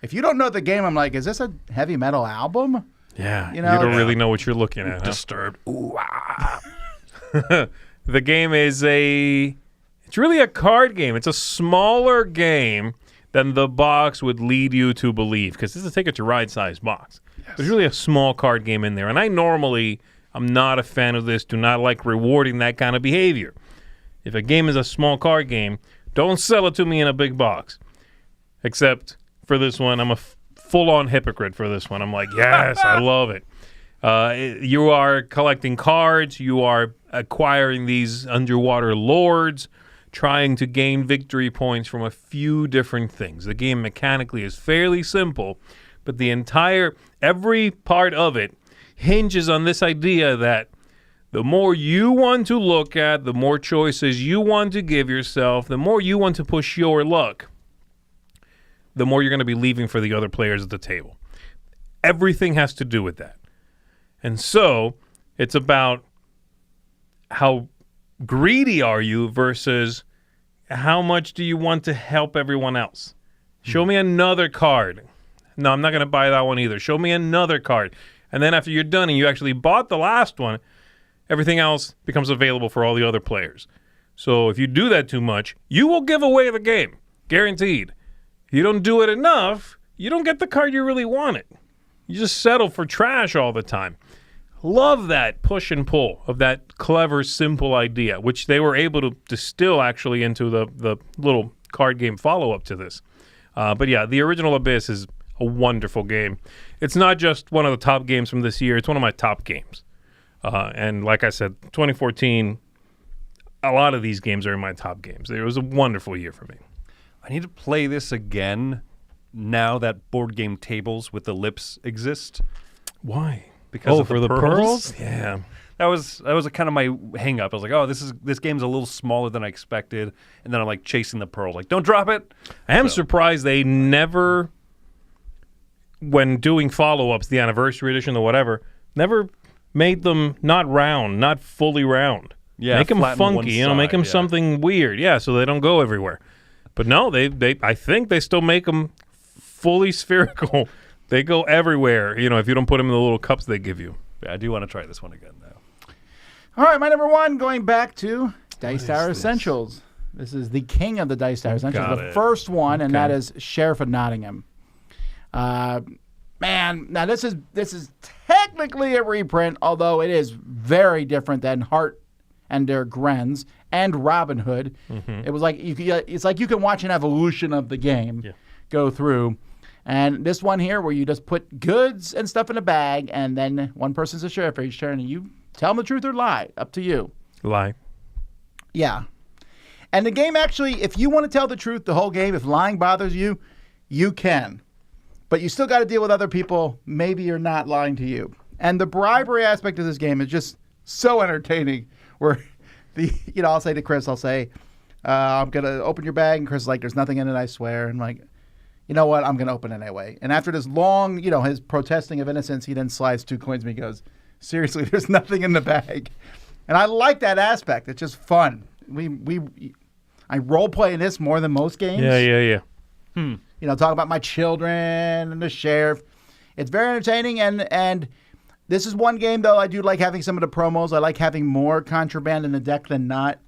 if you don't know the game, I'm like, is this a heavy metal album? Yeah, you know, don't really know what you're looking at. Huh? Disturbed. Ooh, ah. The game is it's really a card game. It's a smaller game than the box would lead you to believe, because this is a Ticket to Ride size box. Yes. There's really a small card game in there, and I'm not a fan of this, do not like rewarding that kind of behavior. If a game is a small card game, don't sell it to me in a big box. Except for this one, I'm a full-on hypocrite for this one. I'm like, yes, I love it. You are collecting cards. You are acquiring these underwater lords, trying to gain victory points from a few different things. The game mechanically is fairly simple, but every part of it hinges on this idea that the more you want to look at, the more choices you want to give yourself, the more you want to push your luck, the more you're going to be leaving for the other players at the table. Everything has to do with that. And so it's about how greedy are you versus how much do you want to help everyone else. Show me another card. No, I'm not going to buy that one either. Show me another card. And then after you're done and you actually bought the last one, everything else becomes available for all the other players. So if you do that too much, you will give away the game. Guaranteed. If you don't do it enough, you don't get the card you really wanted. You just settle for trash all the time. Love that push and pull of that clever, simple idea, which they were able to distill actually into the little card game follow-up to this. But yeah, the original Abyss is a wonderful game. It's not just one of the top games from this year. It's one of my top games. And like I said, 2014, a lot of these games are in my top games. It was a wonderful year for me. I need to play this again now that board game tables with the lips exist. Why? Because of for the pearls? Yeah. That was kind of my hang up. I was like, oh, this game's a little smaller than I expected. And then I'm like chasing the pearls. Like, don't drop it. I am surprised they never, when doing follow-ups, the anniversary edition or whatever, never made them not round, not fully round. Yeah, make them flatten funky, one make them side, something weird. Yeah, so they don't go everywhere. But no, I think they still make them fully spherical. They go everywhere, if you don't put them in the little cups they give you. Yeah, I do want to try this one again, though. All right, my number one, going back to Dice Tower Essentials. This is the king of the Dice Tower Essentials, the first one, and that is Sheriff of Nottingham. Man, now this is technically a reprint, although it is very different than Hart and Der Grenz and Robin Hood. Mm-hmm. It was like it's like you can watch an evolution of the game go through. And this one here, where you just put goods and stuff in a bag, and then one person's a sheriff for each turn, and you tell them the truth or lie. Up to you. Lie. Yeah. And the game actually, if you want to tell the truth the whole game, if lying bothers you, you can. But you still got to deal with other people. Maybe you're not lying to you. And the bribery aspect of this game is just so entertaining. Where I'll say to Chris, I'm gonna open your bag, and Chris is like, "There's nothing in it, I swear." And I'm like, you know what? I'm gonna open it anyway. And after this long, his protesting of innocence, he then slides 2 coins. And he goes, "Seriously, there's nothing in the bag." And I like that aspect. It's just fun. I role play in this more than most games. Yeah. You know, talk about my children and the sheriff. It's very entertaining, and this is one game, though, I do like having some of the promos. I like having more contraband in the deck than not,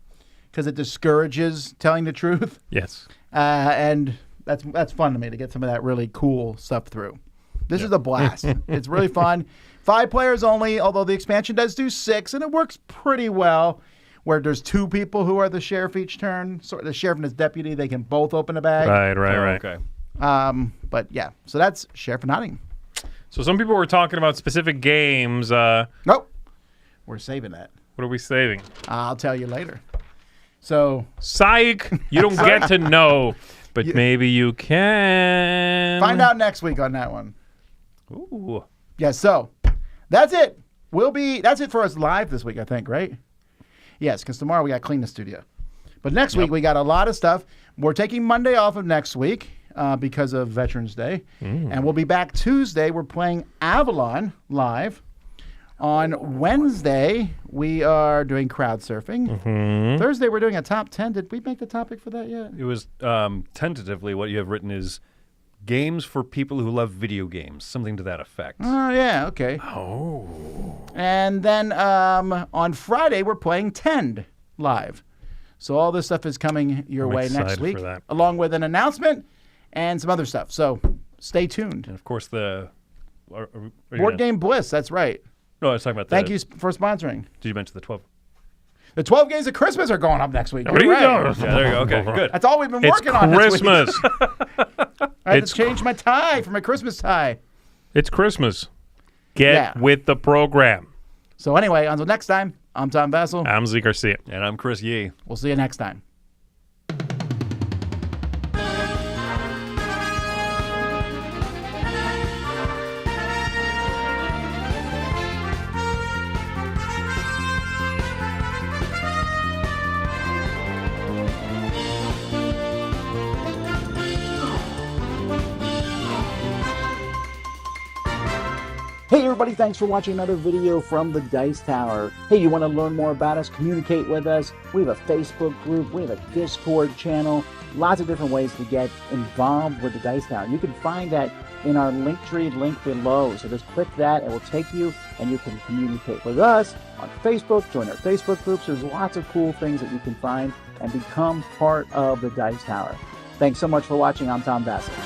because it discourages telling the truth. Yes. And that's fun to me, to get some of that really cool stuff through. This is a blast. It's really fun. 5 players only, although the expansion does do 6, and it works pretty well, where there's 2 people who are the sheriff each turn. So the sheriff and his deputy, they can both open a bag. Right. Okay. But yeah, so that's Sheriff of Nottingham. So some people were talking about specific games. Nope. We're saving that. What are we saving? I'll tell you later. So Psych! You don't get to know, but maybe you can. find out next week on that one. Ooh. Yeah, so that's it. That's it for us live this week, I think, right? Yes, because tomorrow we got to clean the studio. But next week we got a lot of stuff. We're taking Monday off of next week because of Veterans Day. And we'll be back Tuesday. We're playing Avalon live. On Wednesday, we are doing crowd surfing. Thursday, we're doing a top 10. Did we make the topic for that yet? It was tentatively what you have written is games for people who love video games, something to that effect. Oh, yeah, okay. Oh. And then on Friday, we're playing Tend live. So all this stuff is coming your way next excited week, for that. along with an announcement and some other stuff. So stay tuned. And of course, are you Board gonna- Game Bliss, that's right. No, I was talking about Thank you for sponsoring. Did you mention the 12? The 12 Games of Christmas are going up next week. What are You're you right. doing? Yeah, there you go. Okay, good. That's all we've been It's working on this week. Christmas. I had to change my tie for my Christmas tie. It's Christmas. Get Yeah. with the program. So anyway, until next time, I'm Tom Vasel. I'm Zee Garcia. And I'm Chris Yee. We'll see you next time. Hey everybody, thanks for watching another video from the Dice Tower. Hey, you want to learn more about us, communicate with us? We have a Facebook group, we have a Discord channel, lots of different ways to get involved with the Dice Tower. You can find that in our Linktree link below. So just click that, it will take you and you can communicate with us on Facebook, join our Facebook groups. There's lots of cool things that you can find and become part of the Dice Tower. Thanks so much for watching. I'm Tom Vasel.